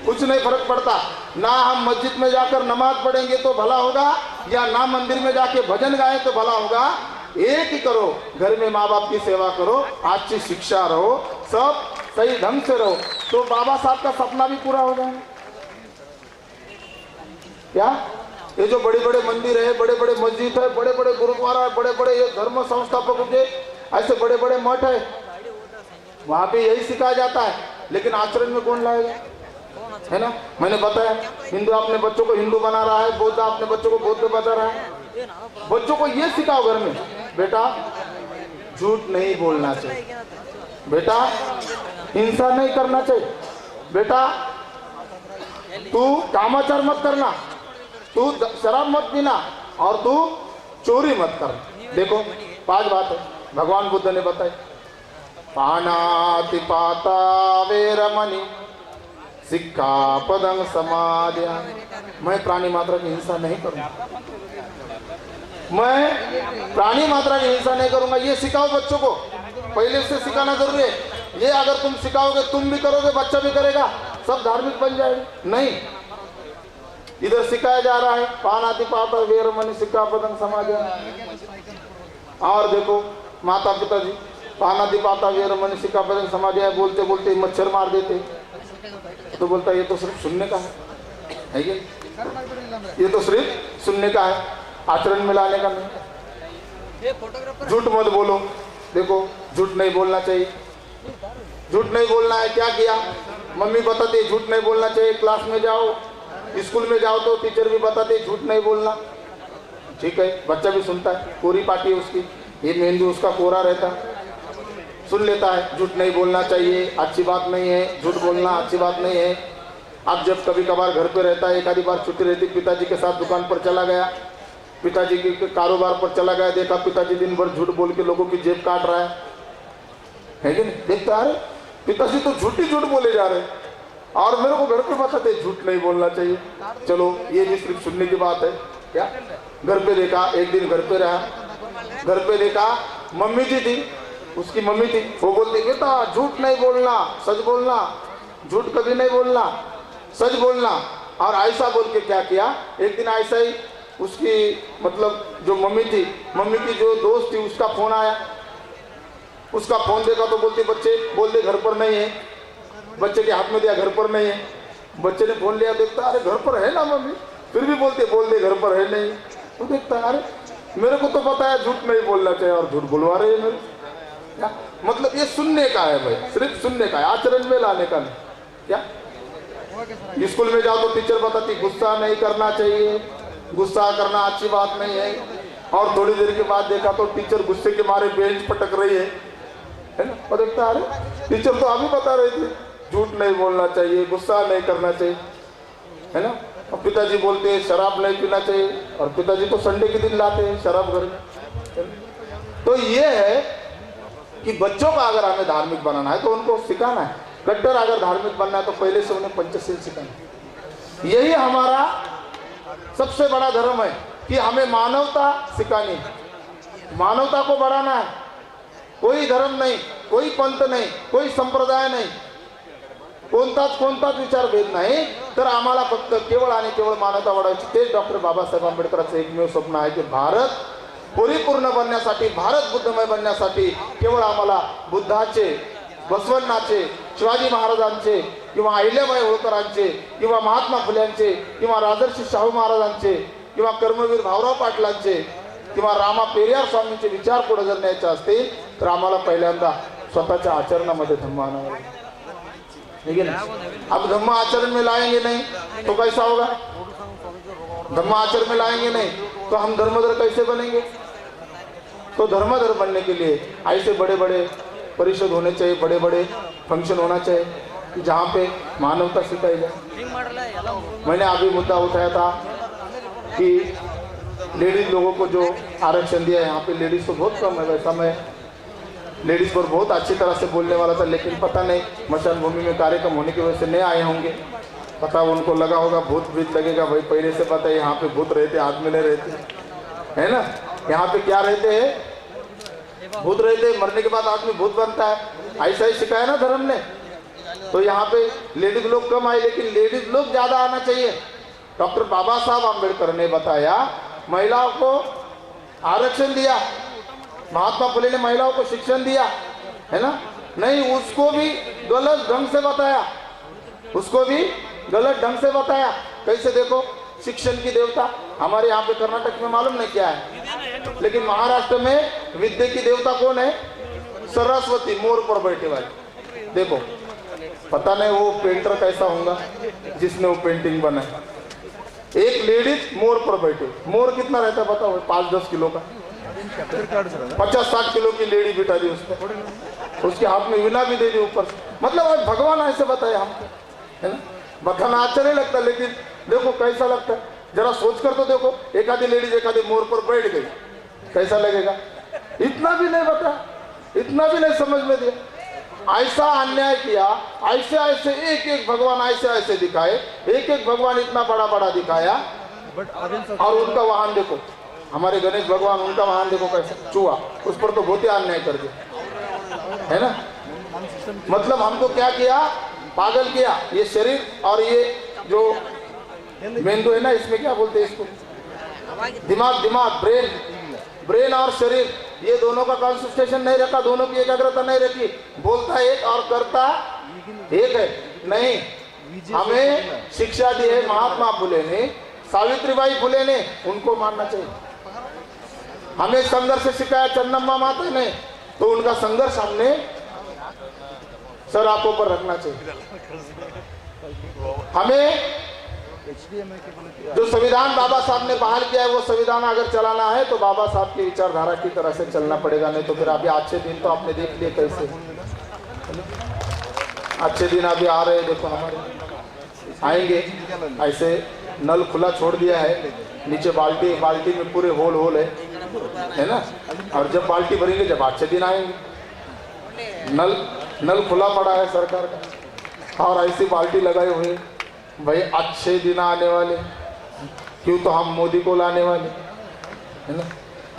कुछ नहीं फर्क पड़ता। ना हम मस्जिद में जाकर नमाज पढ़ेंगे तो भला होगा, या ना मंदिर में जाके भजन गाए तो भला होगा। एक ही करो, घर में माँ बाप की सेवा करो, अच्छी शिक्षा रहो, सब सही ढंग से रहो, तो बाबा साहब का सपना भी पूरा हो जाएगा। क्या ये जो बड़े बड़े मंदिर है, बड़े बड़े मस्जिद है, बड़े बड़े गुरुद्वारा है, बड़े बड़े ये धर्म संस्थापकों के ऐसे बड़े बड़े मठ है, वहां पे यही सिखाया जाता है, लेकिन आचरण में कौन लाएगा? है ना, मैंने बताया, हिंदू अपने बच्चों को हिंदू बना रहा है, बौद्ध अपने बच्चों को बौद्ध बता रहा है। बच्चों को ये सिखाओ घर में, बेटा झूठ नहीं बोलना चाहिए, बेटा हिंसा नहीं करना चाहिए, बेटा तू कामाचार मत करना, तू शराब मत पीना, और तू चोरी मत कर। देखो 5 बात है भगवान बुद्ध ने बताई। पानाति पाता वेरमणि सिक्खापदं समादया। मैं प्राणी मात्रा की हिंसा नहीं करूंगा, मैं प्राणी मात्रा की हिंसा नहीं करूंगा, ये सिखाओ बच्चों को, पहले से सिखाना जरूरी है। ये अगर तुम सिखाओगे, तुम भी करोगे, बच्चा भी करेगा, सब धार्मिक बन जाएगा। नहीं, इधर सिखाया जा रहा है पानाति पाता वेरमणि सिक्खापदं समादया। और देखो माता पिता जी पानाति पाता वेरमणि सिक्खापदं समादया बोलते बोलते मच्छर मार देते, तो बोलता ये तो सिर्फ सुनने का है ये? ये तो सिर्फ सुनने का है, आचरण में लाने का नहीं। झूठ मत बोलो, देखो झूठ नहीं बोलना चाहिए, झूठ नहीं बोलना है। क्या किया? मम्मी बताती झूठ नहीं बोलना चाहिए, क्लास में जाओ, स्कूल में जाओ तो टीचर भी बताते झूठ नहीं बोलना। ठीक है, बच्चा भी सुनता है, कोरी पार्टी है उसकी, ये मेहंदी उसका कोरा रहता, सुन लेता है झूठ नहीं बोलना चाहिए, अच्छी बात नहीं है, झूठ बोलना अच्छी बात नहीं है। अब जब कभी कभार घर पे रहता है, एक आधी बार छुट्टी रहती, पिताजी के साथ दुकान पर चला गया, पिताजी के कारोबार पर चला गया, देखा पिताजी दिन भर झूठ बोल के लोगों की जेब काट रहा है कि नहीं? देखता अरे पिताजी तो झूठ बोले जा रहे हैं, और मेरे को घर पे बताते झूठ नहीं बोलना चाहिए। चलो ये भी सिर्फ सुनने की बात है क्या? घर पे देखा, एक दिन घर पे रहा, घर पे देखा मम्मी जी थी, उसकी मम्मी थी, वो बोलती बेटा झूठ नहीं बोलना, सच बोलना, झूठ कभी नहीं बोलना, सच बोलना। और ऐसा बोल के क्या किया, एक दिन ऐसा ही उसकी मतलब जो मम्मी थी, मम्मी की जो दोस्त थी, उसका फोन आया, उसका फोन देखा तो बोलती बच्चे बोल दे घर पर नहीं है, बच्चे के हाथ में दिया घर पर नहीं है, बच्चे ने फोन लिया, देखता अरे घर पर है ना मम्मी, फिर भी बोलते बोल दे घर पर है नहीं। तो देखता अरे मेरे को तो पता है झूठ नहीं बोलना चाहिए और झूठ बुलवा रहे हैं मेरे। मतलब ये सुनने का है भाई, सिर्फ सुनने का है, आचरण में लाने का नहीं। क्या स्कूल में जाओ तो टीचर बताती गुस्सा नहीं करना चाहिए, गुस्सा करना अच्छी बात नहीं है, और थोड़ी देर के बाद देखा तो टीचर गुस्से के मारे बेंच पटक रही है ना। और देखता अरे टीचर तो अभी बता रहे थे झूठ नहीं बोलना चाहिए, गुस्सा नहीं करना चाहिए, है ना। और पिताजी बोलते हैं शराब नहीं पीना चाहिए, और पिताजी तो संडे के दिन लाते हैं शराब घर में। तो ये है कि बच्चों का अगर हमें धार्मिक बनाना है तो उनको सिखाना है। कट्टर अगर धार्मिक बनना है तो पहले से उन्हें पंचशील सिखाना है। यही हमारा सबसे बड़ा धर्म है कि हमें मानवता सिखानी है, मानवता को बढ़ाना है। कोई धर्म नहीं, कोई पंथ नाही, कोई संप्रदाय नाही, कोणताच विचार भेद नाही, तर आम्हाला फक्त केवळ आणि केवळ मानवता वाढवायची। तेच डॉक्टर बाबासाहेब आंबेडकरांचं एकमेव स्वप्न आहे की भारत परिपूर्ण बनण्यासाठी, भारत बुद्धमय बनण्यासाठी केवळ आम्हाला बुद्धाचे, बसवण्णाचे, शिवाजी महाराजांचे किंवा अहिल्याबाई होळकरांचे किंवा महात्मा फुल्यांचे किंवा राजर्षी शाहू महाराजांचे किंवा कर्मवीर भाऊराव पाटलांचे किंवा रामा पेरियार स्वामींचे विचार पुढे जर न्यायचे असतील तर आम्हाला पहिल्यांदा स्वतःच्या आचरणामध्ये धम्म आणावा लागेल। ठीक है ना। अब धम्म आचरण में लाएंगे नहीं तो कैसा होगा? धम्म आचरण में लाएंगे नहीं तो हम धर्मधर कैसे बनेंगे? तो धर्मधर बनने के लिए ऐसे बड़े बड़े परिषद होने चाहिए, बड़े बड़े फंक्शन होना चाहिए जहाँ पे मानवता सिखाई जाए। मैंने अभी मुद्दा उठाया था कि लेडीज लोगों को जो आरक्षण दिया है, यहाँ पे लेडीज तो बहुत कम है। वैसा मैं लेडीज पर बहुत अच्छी तरह से बोलने वाला था, लेकिन पता नहीं मशान भूमि में कार्यक्रम होने की वजह से नहीं आए होंगे। पता उनको लगा होगा भूत भीत लगेगा, भाई पहले से पता है यहाँ पे भूत रहते, आदमी नहीं रहते, है ना। यहाँ पे क्या रहते हैं? भूत रहते, मरने के बाद आदमी भूत बनता है, ऐसा ही सिखाया ना धर्म ने। तो यहाँ पे लेडीज लोग कम आए, लेकिन लेडीज लोग ज्यादा आना चाहिए। डॉक्टर बाबा साहब आम्बेडकर ने बताया, महिलाओं को आरक्षण दिया, महात्मा फुले ने महिलाओं को शिक्षण दिया, है ना। नहीं, उसको भी गलत ढंग से बताया, उसको भी गलत ढंग से बताया। कैसे? देखो, शिक्षण की देवता हमारे यहाँ पे कर्नाटक में मालूम नहीं क्या है, लेकिन महाराष्ट्र में विद्या की देवता कौन है? सरस्वती, मोर पर बैठे वाले। देखो, पता नहीं वो पेंटर कैसा होगा जिसने वो पेंटिंग बनाई। एक लेडीज मोर पर बैठे, मोर कितना रहता है बताओ? 5-10 किलो का, 50-60 किलो की लेडी बिठा दी उसने, उसके हाथ में वीणा भी दे दी ऊपर। मतलब भगवान ऐसे बताए हमको, है ना। बताना अच्छा नहीं लगता, लेकिन देखो कैसा लगता है, जरा सोच कर तो देखो। एक आधी लेडीज एक आधी मोर पर बैठ गई, कैसा लगेगा? इतना भी नहीं बता, इतना भी नहीं समझ में दिया। ऐसा अन्याय किया, ऐसे ऐसे एक एक भगवान ऐसे ऐसे दिखाए, एक एक भगवान इतना बड़ा बड़ा दिखाया। और उनका वाहन देखो, हमारे गणेश भगवान, उनका वाहन देखो कैसा चूहा, उस पर तो बहुत ही अन्याय कर दिया, है ना। मतलब हमको क्या किया? पागल किया। ये शरीर और ये जो मेंदु है ना, इसमें क्या बोलते हैं इसको? दिमाग, ब्रेन, ब्रेन और शरीर, ये दोनों का कंसंट्रेशन नहीं रखा, दोनों की एकाग्रता नहीं रखी। बोलता एक और करता एक है। नहीं, हमें शिक्षा दी है महात्मा फुले ने, सावित्रीबाई फुले ने, उनको मानना चाहिए। हमें संघर्ष सिखाया चन्नम्मा माता ने, तो उनका संघर्ष हमने सर आंखों पर रखना चाहिए। हमें जो संविधान बाबा साहब ने बहाल किया है, वो संविधान अगर चलाना है तो बाबा साहब की विचारधारा की तरह से चलना पड़ेगा, नहीं तो फिर अभी अच्छे दिन तो आपने देख लिए कैसे अच्छे दिन अभी आ रहे हैं। देखो हमारे आएंगे, ऐसे नल खुला छोड़ दिया है, नीचे बाल्टी, बाल्टी में पूरे होल है ना। और जब बाल्टी भरेंगे, जब अच्छे दिन आएंगे। नल खुला पड़ा है सरकार का, और ऐसी बाल्टी लगाए हुए, भाई अच्छे दिन आने वाले, क्यों तो हम मोदी को लाने वाले, है ना।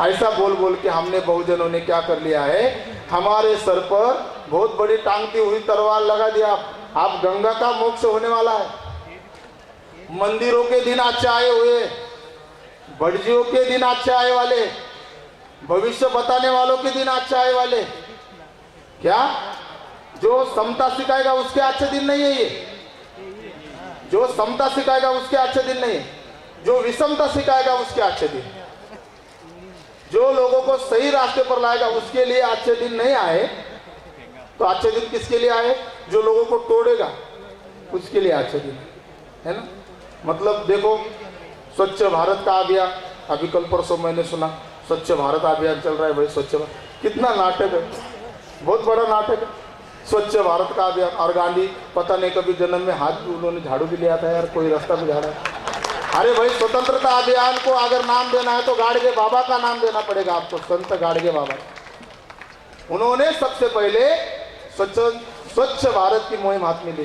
ऐसा बोल बोल के हमने बहुजनों ने क्या कर लिया है? हमारे सर पर बहुत बड़ी टांगती हुई तलवार लगा दिया। आप गंगा का मोक्ष होने वाला है। मंदिरों के दिन अच्छे आए हुए, बड़जियों के दिन अच्छे आए वाले, भविष्य बताने वालों के दिन अच्छे आए वाले। क्या? जो समता सिखाएगा उसके अच्छे दिन नहीं है ये। जो समता सिखाएगा उसके अच्छे दिन नहीं है, जो विषमता सिखाएगा उसके अच्छे दिन, जो लोगों को सही रास्ते पर लाएगा उसके लिए अच्छे दिन नहीं आए। तो अच्छे दिन किसके लिए आए? जो लोगों को तोड़ेगा उसके लिए अच्छे दिन है ना। मतलब देखो, स्वच्छ भारत का अभियान, अभी कल परसों मैंने सुना स्वच्छ भारत अभियान चल रहा है। भाई स्वच्छ भारत कितना नाटक है, बहुत बड़ा नाटक है स्वच्छ भारत का अभियान। और गांधी पता नहीं कभी जन्म में हाथ उन्होंने झाड़ू भी लिया था यार, कोई रास्ता भी झाड़ा। अरे भाई स्वतंत्रता अभियान को अगर नाम देना है तो गाडगे बाबा का नाम देना पड़ेगा आपको, संत गाडगे बाबा। उन्होंने सबसे पहले स्वच्छ भारत की मुहिम हाथ में ली।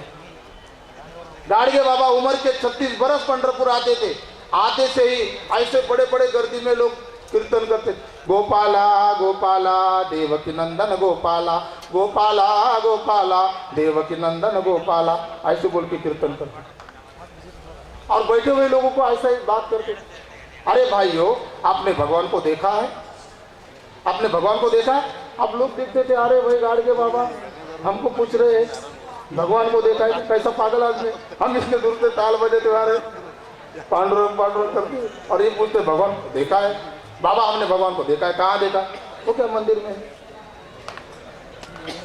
गाडगे बाबा उम्र के 36 बरस पंढरपुर आते थे। आते से ही ऐसे बड़े बड़े गर्दी में लोग कीर्तन करते, गोपाला गोपाला देवकी नंदन गोपाला, गोपाला गोपाला देवकी नंदन गोपाला, ऐसे बोल के कीर्तन करते। और बैठे हुए लोगों को ऐसा ही बात करते, अरे भाइयों आपने भगवान को देखा है? आपने भगवान को देखा है? अब लोग देखते थे, अरे भाई गाडगे बाबा हमको पूछ रहे हैं भगवान को देखा है? कैसा पागल आदमी, हम इसके दूर से ताल बजाते आ रहे पांडुरंग पांडुरंग करके, और ये पूछते भगवान को देखा है? बाबा हमने भगवान को देखा है। कहाँ देखा? वो क्या मंदिर में।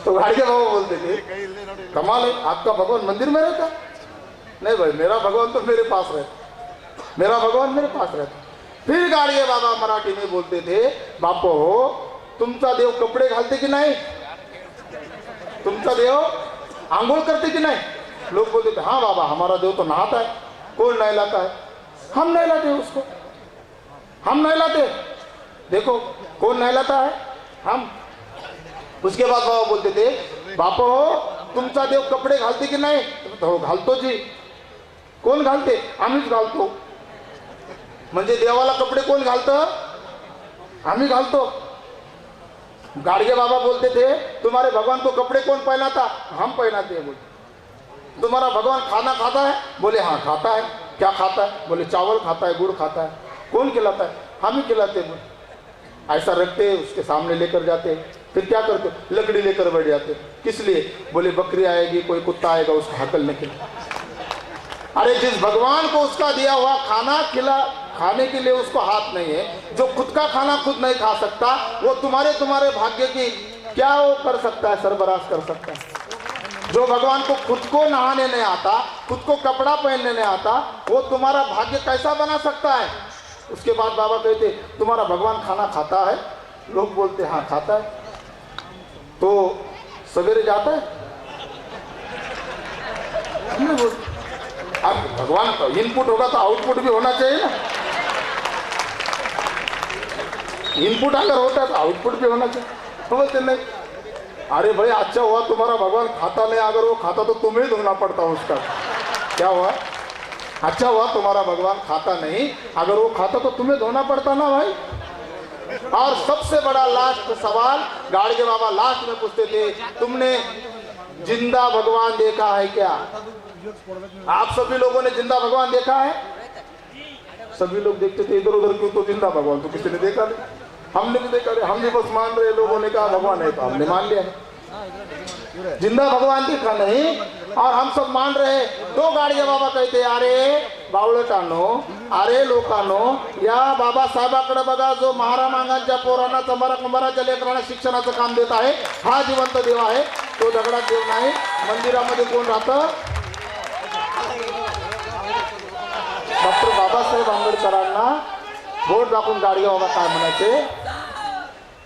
तो गाडगे बाबा बोलते थे कमाल है, आपका भगवान मंदिर में रहता? नहीं भाई, मेरा भगवान तो मेरे पास रहता, मेरा भगवान मेरे पास रहता। फिर गाडगे बाबा मराठी में बोलते थे, बापो तुमचा देव कपडे घालते की नाही? तुमचा देव आंघोळ करते की नाही? लोग बोलते थे हाँ बाबा हमारा देव तो नहाता है। कौन नहलाता है? हम नहलाते उसको, हम नहलाते। देखो कौन नहलाता है? हम। उसके बाद बाबा बोलते थे, बापो तुमचा देव कपडे घालते की नाही? तो घालतो जी। कोण घालते? आम्हीच घालतो। म्हणजे देवाला कपडे कोण घालतं? आम्ही घालतो। गाडगे बाबा बोलते थे, तुम्हारे भगवान को कपड़े कौन पहनाता? हम पहनाते हैं। बोलते तुम्हारा भगवान खाना खाता है? बोले हाँ खाता है। क्या खाता है? बोले चावल खाता है, गुड़ खाता है। कौन खिलाता है? हम ही खिलाते हैं। ऐसा रखते, उसके सामने लेकर जाते, फिर क्या करते? लकड़ी लेकर बैठ जाते। किस लिए? बोले बकरी आएगी, कोई कुत्ता आएगा, उसको हकलने के लिए। अरे जिस भगवान को उसका दिया हुआ खाना खाने के लिए उसको हाथ नहीं है, जो खुद का खाना खुद नहीं खा सकता, वो तुम्हारे भाग्य की क्या वो कर सकता है? सरबराह कर सकता है। जो भगवान को खुद को नहाने नहीं आता, खुद को कपड़ा पहनने नहीं आता, वो तुम्हारा भाग्य कैसा बना सकता है? उसके बाद बाबा कहते, तुम्हारा भगवान खाना खाता है? लोग बोलते हाँ खाता है। तो सवेरे जाता है? हमने बोलते अब भगवान का इनपुट होगा तो आउटपुट भी होना चाहिए ना। इनपुट अगर होता है तो आउटपुट भी होना चाहिए। तो बोलते नहीं, अरे भाई अच्छा हुआ तुम्हारा भगवान खाता नहीं, अगर वो खाता तो तुम्हें धोना पड़ता उसका। क्या हुआ? अच्छा हुआ तुम्हारा भगवान खाता नहीं, अगर वो खाता तो तुम्हें धोना पड़ता ना भाई। और सबसे बड़ा लास्ट सवाल गाडगे बाबा लास्ट में पूछते थे, तुमने जिंदा भगवान देखा है क्या? आप सभी लोगों ने जिंदा भगवान देखा है? सभी लोग देखते थे इधर उधर, क्यों? तो जिंदा भगवान तो किसी ने देखा नहीं। हमने भी देखा नहीं, हम भी बस मान रहे। लोगों ने कहा भगवान है तो हमने मान लिया। जिंदा भगवान देखा नहीं और हम सब मान रहे। तो गाडगे बाबा कहते, अरे बावळटांनो, अरे लोकांनो, या बाबासाहेबांकडे बघा, जो महारामांगांच्या पोरांना चंबाराच्या लेकरांना शिक्षणाचं काम देत आहे, हा जिवंत देव आहे। तो दगडात देव नाही। मंदिरामध्ये कोण राहतं? डॉक्टर बाबासाहेब आंबेडकरांना बोट दाखवून गाडगे बाबा काय म्हणायचे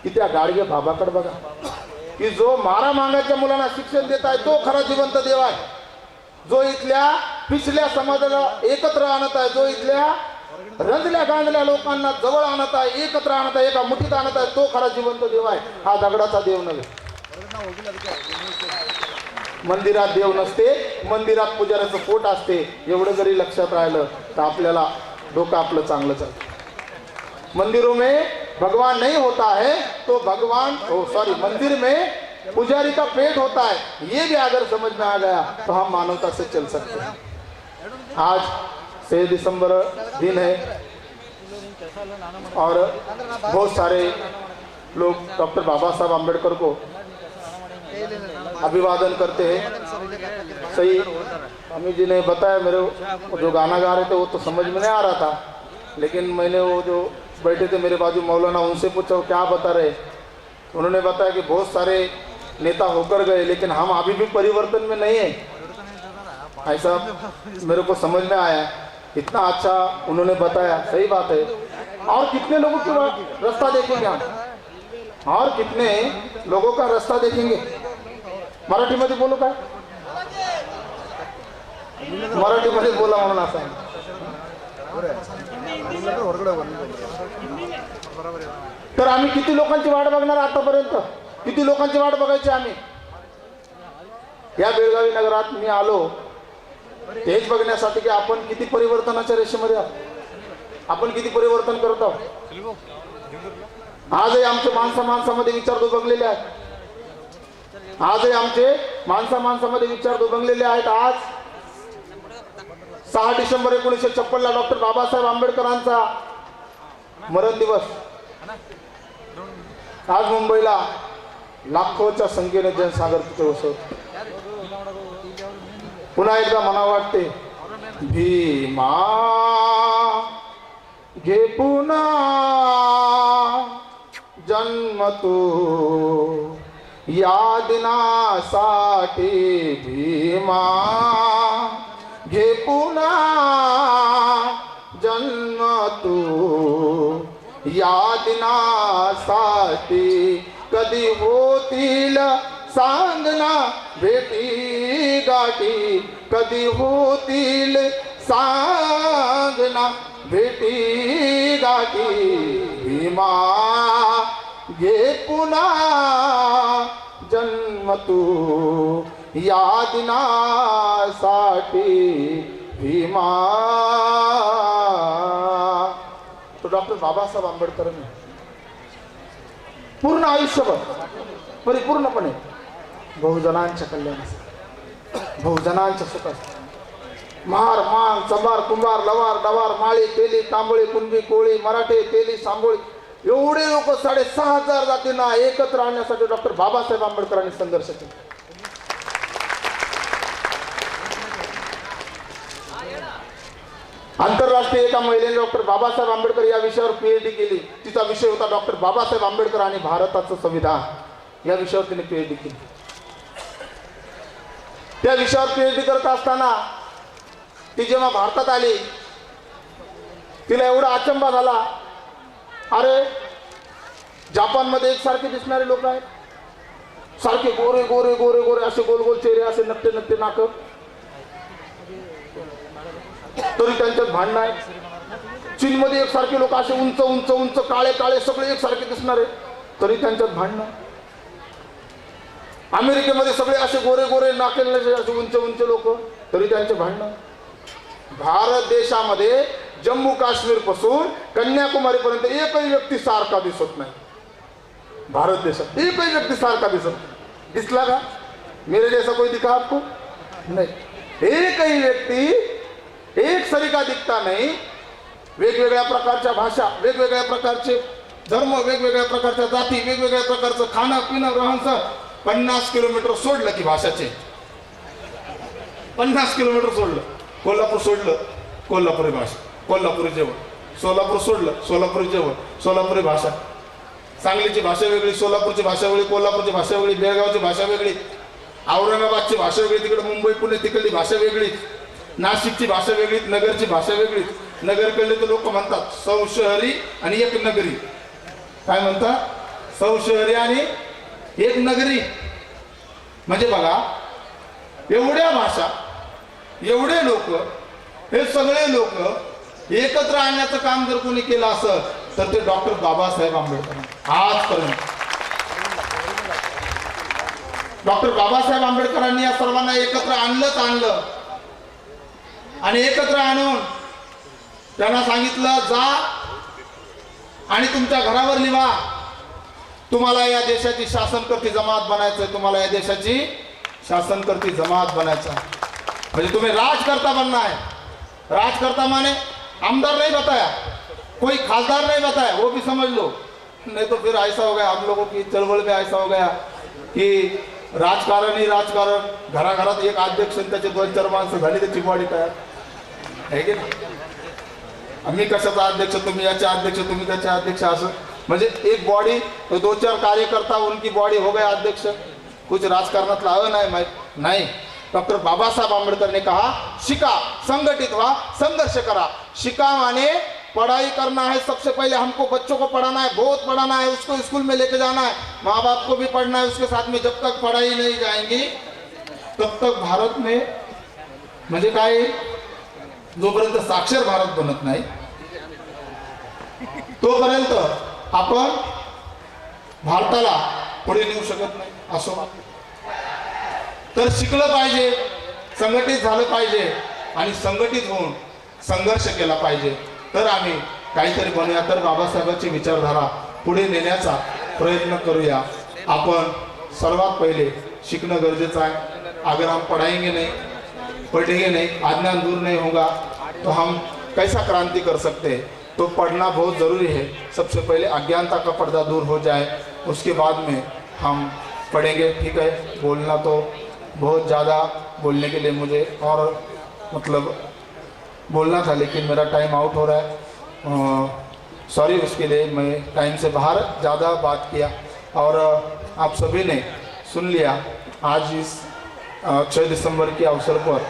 की त्या गाडगे बाबाकडे बघा, की जो महारामांगाच्या मुलांना शिक्षण देत आहे तो खरा जिवंत देव आहे। जो इथल्या पिछल्या समाजाला एकत्र आणत आहे, जो इथल्या रंजल्या गांजल्या लोकांना जवळ आणत आहे, एकत्र आणत आहे, एका मुठीत आणत आहे, तो खरा जिवंत देव आहे। हा दगडाचा देव नव्हे। मंदिरात देव नसते, मंदिरात पुजाऱ्याचं पोट असते। एवढं जरी लक्षात राहिलं तर आपल्याला डोकं आपलं चांगलं चालतं। मंदिरों में भगवान नहीं होता है तो मंदिर में पुजारी का पेट होता है, ये भी अगर समझ में आ गया तो हम मानवता से चल सकते हैं। आज 6 दिसंबर दिन है और बहुत सारे लोग डॉक्टर बाबा साहब आम्बेडकर को अभिवादन करते हैं। सही अम्मी जी ने बताया, मेरे जो गाना गा रहे थे वो तो समझ में नहीं आ रहा था, लेकिन मैंने वो जो बैठे थे मेरे बाजू मौलाना, उनसे पूछा क्या बता रहे। उन्होंने बताया कि बहुत सारे नेता होकर गए, लेकिन हम अभी भी परिवर्तन में नहीं है, ऐसा मेरे को समझ में आया। इतना अच्छा उन्होंने बताया, सही बात है। और कितने लोगों की रास्ता देखेंगे हम, और कितने लोगों का रास्ता देखेंगे। मराठीमध्ये बोलू काय, मराठीमध्ये बोला म्हणून असं आहे। तर आम्ही किती लोकांची वाट बघणार आतापर्यंत, किती लोकांची वाट बघायची आम्ही। या बेळगावी नगरात मी आलो तेच बघण्यासाठी की आपण किती परिवर्तनाच्या रेषेमध्ये आहोत, आपण किती परिवर्तन करत आहोत। आजही आमचे माणसामध्ये विचार दुभंगलेले आहेत, आजही आमचे माणसामध्ये विचार दुभंगलेले आहेत। आज 6 डिसेंबर 1956 ला डॉक्टर बाबासाहेब आंबेडकरांचा मरण दिवस। आज मुंबईला लाखोच्या संख्येने जनसागर तिथे उसळतो। पुन्हा एकदा मना वाटते, भीमा घे पुन्हा जन्म तू या दिनासाठी, भीमा घे पुन्हा जन्म तू या दिनासाठी। कधी होतील सांगना भेटी गाठी, कधी होतील सांगना भेटी गाठी। भीमा घे पुन्हा जन्म तू या दिनासाठी, भीमा। तो डॉक्टर बाबासाहेब आंबेडकरांनी पूर्ण आयुष्यभर परिपूर्णपणे बहुजनांच्या कल्याणासाठी, बहुजनांच्या सुखासाठी महार मान चंबार कुंभार लवार डवार माळी तेली तांबोळी कुणबी कोळी मराठे तेली सांबोळी एवढे लोक 6,500 जातींना एकत्र आणण्यासाठी डॉक्टर बाबासाहेब आंबेडकरांनी संघर्ष केला। आंतरराष्ट्रीय एका महिलेने डॉक्टर बाबासाहेब आंबेडकर या विषयावर पीएचडी केली। तिचा विषय होता डॉक्टर बाबासाहेब आंबेडकर आणि भारताचं संविधान, या विषयावर तिने पीएचडी केली। त्या विषयावर पीएचडी करत असताना ती जेव्हा भारतात आली तिला एवढा अचंबा झाला, अरे जपानमध्ये एकसारखे दिसणारे लोक आहेत, सारखे गोरे गोरे गोरे गोरे असे गोल गोल चेहरे, असे नकटे नकटे नाक, तरी त्यांच्यात भांडणं आहे। चीनमध्ये एकसारखे लोक असे उंच उंच उंच काळे काळे सगळे एकसारखे दिसणारे, तरी त्यांच्यात भांडणं। अमेरिकेमध्ये सगळे असे गोरे गोरे नाकेलचे असे उंच उंच लोक, तरी त्यांचे भांडणं। भारत देशामध्ये जम्मू काश्मीर पासून कन्याकुमारी पर्यंत एकही व्यक्ती सारखा दिसत नाही। भारत देशात एकही व्यक्ती सारखा दिसत, दिसला का? मेरे जैसा कोई दिखा आपको? नहीं, एकही व्यक्ती एक सरिका दिखता नहीं। वेगवेगळ्या प्रकारच्या भाषा, वेगवेगळ्या प्रकारचे धर्म, वेगवेगळ्या प्रकारच्या जाती, वेगवेगळ्या प्रकारचं खाणं पिणं रहनसहन। 50 किलोमीटर सोडलं की भाषाचे, 50 किलोमीटर सोडलं, कोल्हापूर सोडलं कोल्हापुरी भाषा, कोल्हापुरी जेवण, सोलापूर सोडलं सोलापुरी जेवण, सोलापुरी भाषा। सांगलीची भाषा वेगळी, सोलापूरची भाषा वेगळी, कोल्हापूरची भाषा वेगळी, बेळगावची भाषा वेगळी, औरंगाबादची भाषा वेगळी, तिकडे मुंबई पुणे तिकडली भाषा वेगळी, नाशिकची भाषा वेगळी, नगरची भाषा वेगळी। नगरकडले तर लोक म्हणतात सौशहरी आणि एक नगरी, काय म्हणतात? सौशहरी आणि एक नगरी। म्हणजे बघा, एवढ्या भाषा, एवढे लोक, हे सगळे लोक एकत्र आणण्याचं काम जर कोणी केलं असं तर ते डॉक्टर बाबासाहेब आंबेडकर। आजपर्यंत डॉक्टर बाबासाहेब आंबेडकरांनी या सर्वांना एकत्र आणलं आणि एकत्र आणून त्यांना सांगितलं, जा आणि तुमच्या घरावर लिहा, तुम्हाला या देशाची शासनकर्ती जमात बनायचं, तुम्हाला या देशाची शासनकर्ती जमात बनायचं। म्हणजे तुम्हें राजकर्ता बनना है। राजकर्ता माने आमदार नहीं बताया, कोई खासदार नहीं बताया, वो भी समझ लो, नहीं तो फिर ऐसा हो गया, हम लोगों की चळवळ में ऐसा हो गया कि राजकारण ही राजकारण, घराघरात एक अध्यक्ष त्याचे 2-4 माणसं झाली तर चिमवाडी तयार है की नाही? आम्ही कशाचा अध्यक्ष, तुम्ही याचे अध्यक्ष, तुम्ही त्याचे अध्यक्ष, असं म्हणजे एक बॉडी, 2-4 कार्यकर्ता, उनकी बॉडी हो गया अध्यक्ष। कुछ राजकारणातला नाही माहित नाही. डॉक्टर बाबासाहेब आंबेडकर ने कहा शिका, संगठित हुआ, संघर्ष करा. शिका माने पढ़ाई करना है. सबसे पहले हमको बच्चों को पढ़ाना है, बहुत पढ़ाना है, उसको स्कूल में लेके जाना है, माँ बाप को भी पढ़ना है उसके साथ में. जब तक पढ़ाई नहीं जाएंगी तब तक भारत में म्हणजे काय, जोपर्यंत साक्षर भारत बनत नाही तोपर्यंत आपण भारताला पुढे नेऊ शकत नाही. असो तर शिकलं पाहिजे, संघटित झालं पाहिजे आणि संघटित होऊन संघर्ष केला पाहिजे, तर आम्ही काहीतरी बनूया. तर बाबासाहेबांची विचारधारा पुढे नेण्याचा प्रयत्न करूया. आपण सर्वात पहिले शिकणं गरजेचं आहे. अगर हम पढ़ाएंगे नहीं, पढ़ेंगे नहीं, अज्ञान दूर नहीं होगा तो हम कैसा क्रांति कर सकते हैं. तो पढ़ना बहुत ज़रूरी है. सबसे पहले अज्ञानता का पर्दा दूर हो जाए, उसके बाद में हम पढ़ेंगे. ठीक है, बोलना तो बहुत ज़्यादा बोलने के लिए मुझे और मतलब बोलना था, लेकिन मेरा टाइम आउट हो रहा है. सॉरी उसके लिए, मैं टाइम से बाहर ज़्यादा बात किया. और आप सभी ने सुन लिया. आज इस 6 दिसंबर के अवसर पर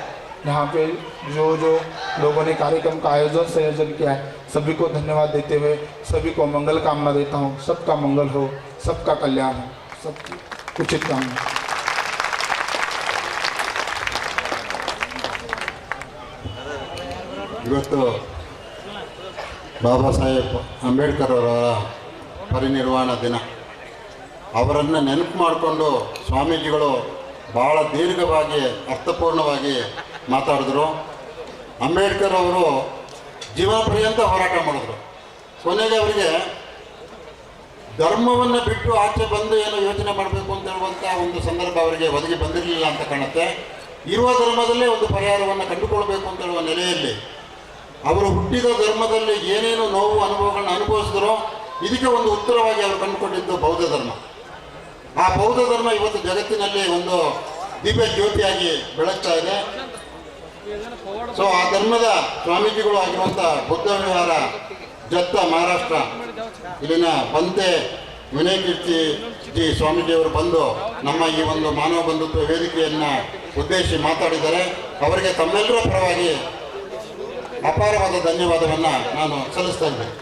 यहाँ पे जो लोगों ने कार्यक्रम का संयोजन किया है, सभी को धन्यवाद देते हुए सभी को मंगल कामना देता हूँ. सबका मंगल हो, सबका कल्याण हो, सबकी उचित कामना. ಇವತ್ತು ಬಾಬಾ ಸಾಹೇಬ್ ಅಂಬೇಡ್ಕರ್ ಅವರ ಪರಿನಿರ್ವಾಣ ದಿನ. ಅವರನ್ನು ನೆನಪು ಮಾಡಿಕೊಂಡು ಸ್ವಾಮೀಜಿಗಳು ಭಾಳ ದೀರ್ಘವಾಗಿ ಅರ್ಥಪೂರ್ಣವಾಗಿ ಮಾತಾಡಿದ್ರು. ಅಂಬೇಡ್ಕರ್ ಅವರು ಜೀವನ ಪರ್ಯಂತ ಹೋರಾಟ ಮಾಡಿದ್ರು. ಕೊನೆಗೆ ಅವರಿಗೆ ಧರ್ಮವನ್ನು ಬಿಟ್ಟು ಆಚೆ ಬಂದು ಏನೋ ಯೋಚನೆ ಮಾಡಬೇಕು ಅಂತ ಹೇಳುವಂಥ ಒಂದು ಸಂದರ್ಭ ಅವರಿಗೆ ಒದಗಿ ಬಂದಿರಲಿಲ್ಲ ಅಂತ ಕಾಣುತ್ತೆ. ಇರುವ ಧರ್ಮದಲ್ಲೇ ಒಂದು ಪರಿಹಾರವನ್ನು ಕಂಡುಕೊಳ್ಬೇಕು ಅಂತ ಹೇಳುವ ನೆಲೆಯಲ್ಲಿ ಅವರು ಹುಟ್ಟಿದ ಧರ್ಮದಲ್ಲಿ ಏನೇನು ನೋವು ಅನುಭವಗಳನ್ನ ಅನುಭವಿಸಿದ್ರೋ ಇದಕ್ಕೆ ಒಂದು ಉತ್ತರವಾಗಿ ಅವರು ಕಂಡುಕೊಂಡಿದ್ದು ಬೌದ್ಧ ಧರ್ಮ. ಆ ಬೌದ್ಧ ಧರ್ಮ ಇವತ್ತು ಜಗತ್ತಿನಲ್ಲಿ ಒಂದು ದಿವ್ಯ ಜ್ಯೋತಿಯಾಗಿ ಬೆಳಗ್ತಾ ಇದೆ. ಸೊ ಆ ಧರ್ಮದ ಸ್ವಾಮೀಜಿಗಳು ಆಗಿರುವಂಥ ಬುದ್ಧ ವಿಹಾರ ಜತ್ತ ಮಹಾರಾಷ್ಟ್ರ ಇಲ್ಲಿನ ಪಂತೆ ವಿನಯ್ ಕೀರ್ತಿ ಜಿ ಸ್ವಾಮೀಜಿಯವರು ಬಂದು ನಮ್ಮ ಈ ಒಂದು ಮಾನವ ಬಂಧುತ್ವ ವೇದಿಕೆಯನ್ನು ಉದ್ದೇಶಿಸಿ ಮಾತಾಡಿದ್ದಾರೆ. ಅವರಿಗೆ ತಮ್ಮೆಲ್ಲರ ಪರವಾಗಿ ಅಪಾರವಾದ ಧನ್ಯವಾದವನ್ನು ನಾನು ಸಲ್ಲಿಸ್ತಾ ಇದ್ದೇನೆ.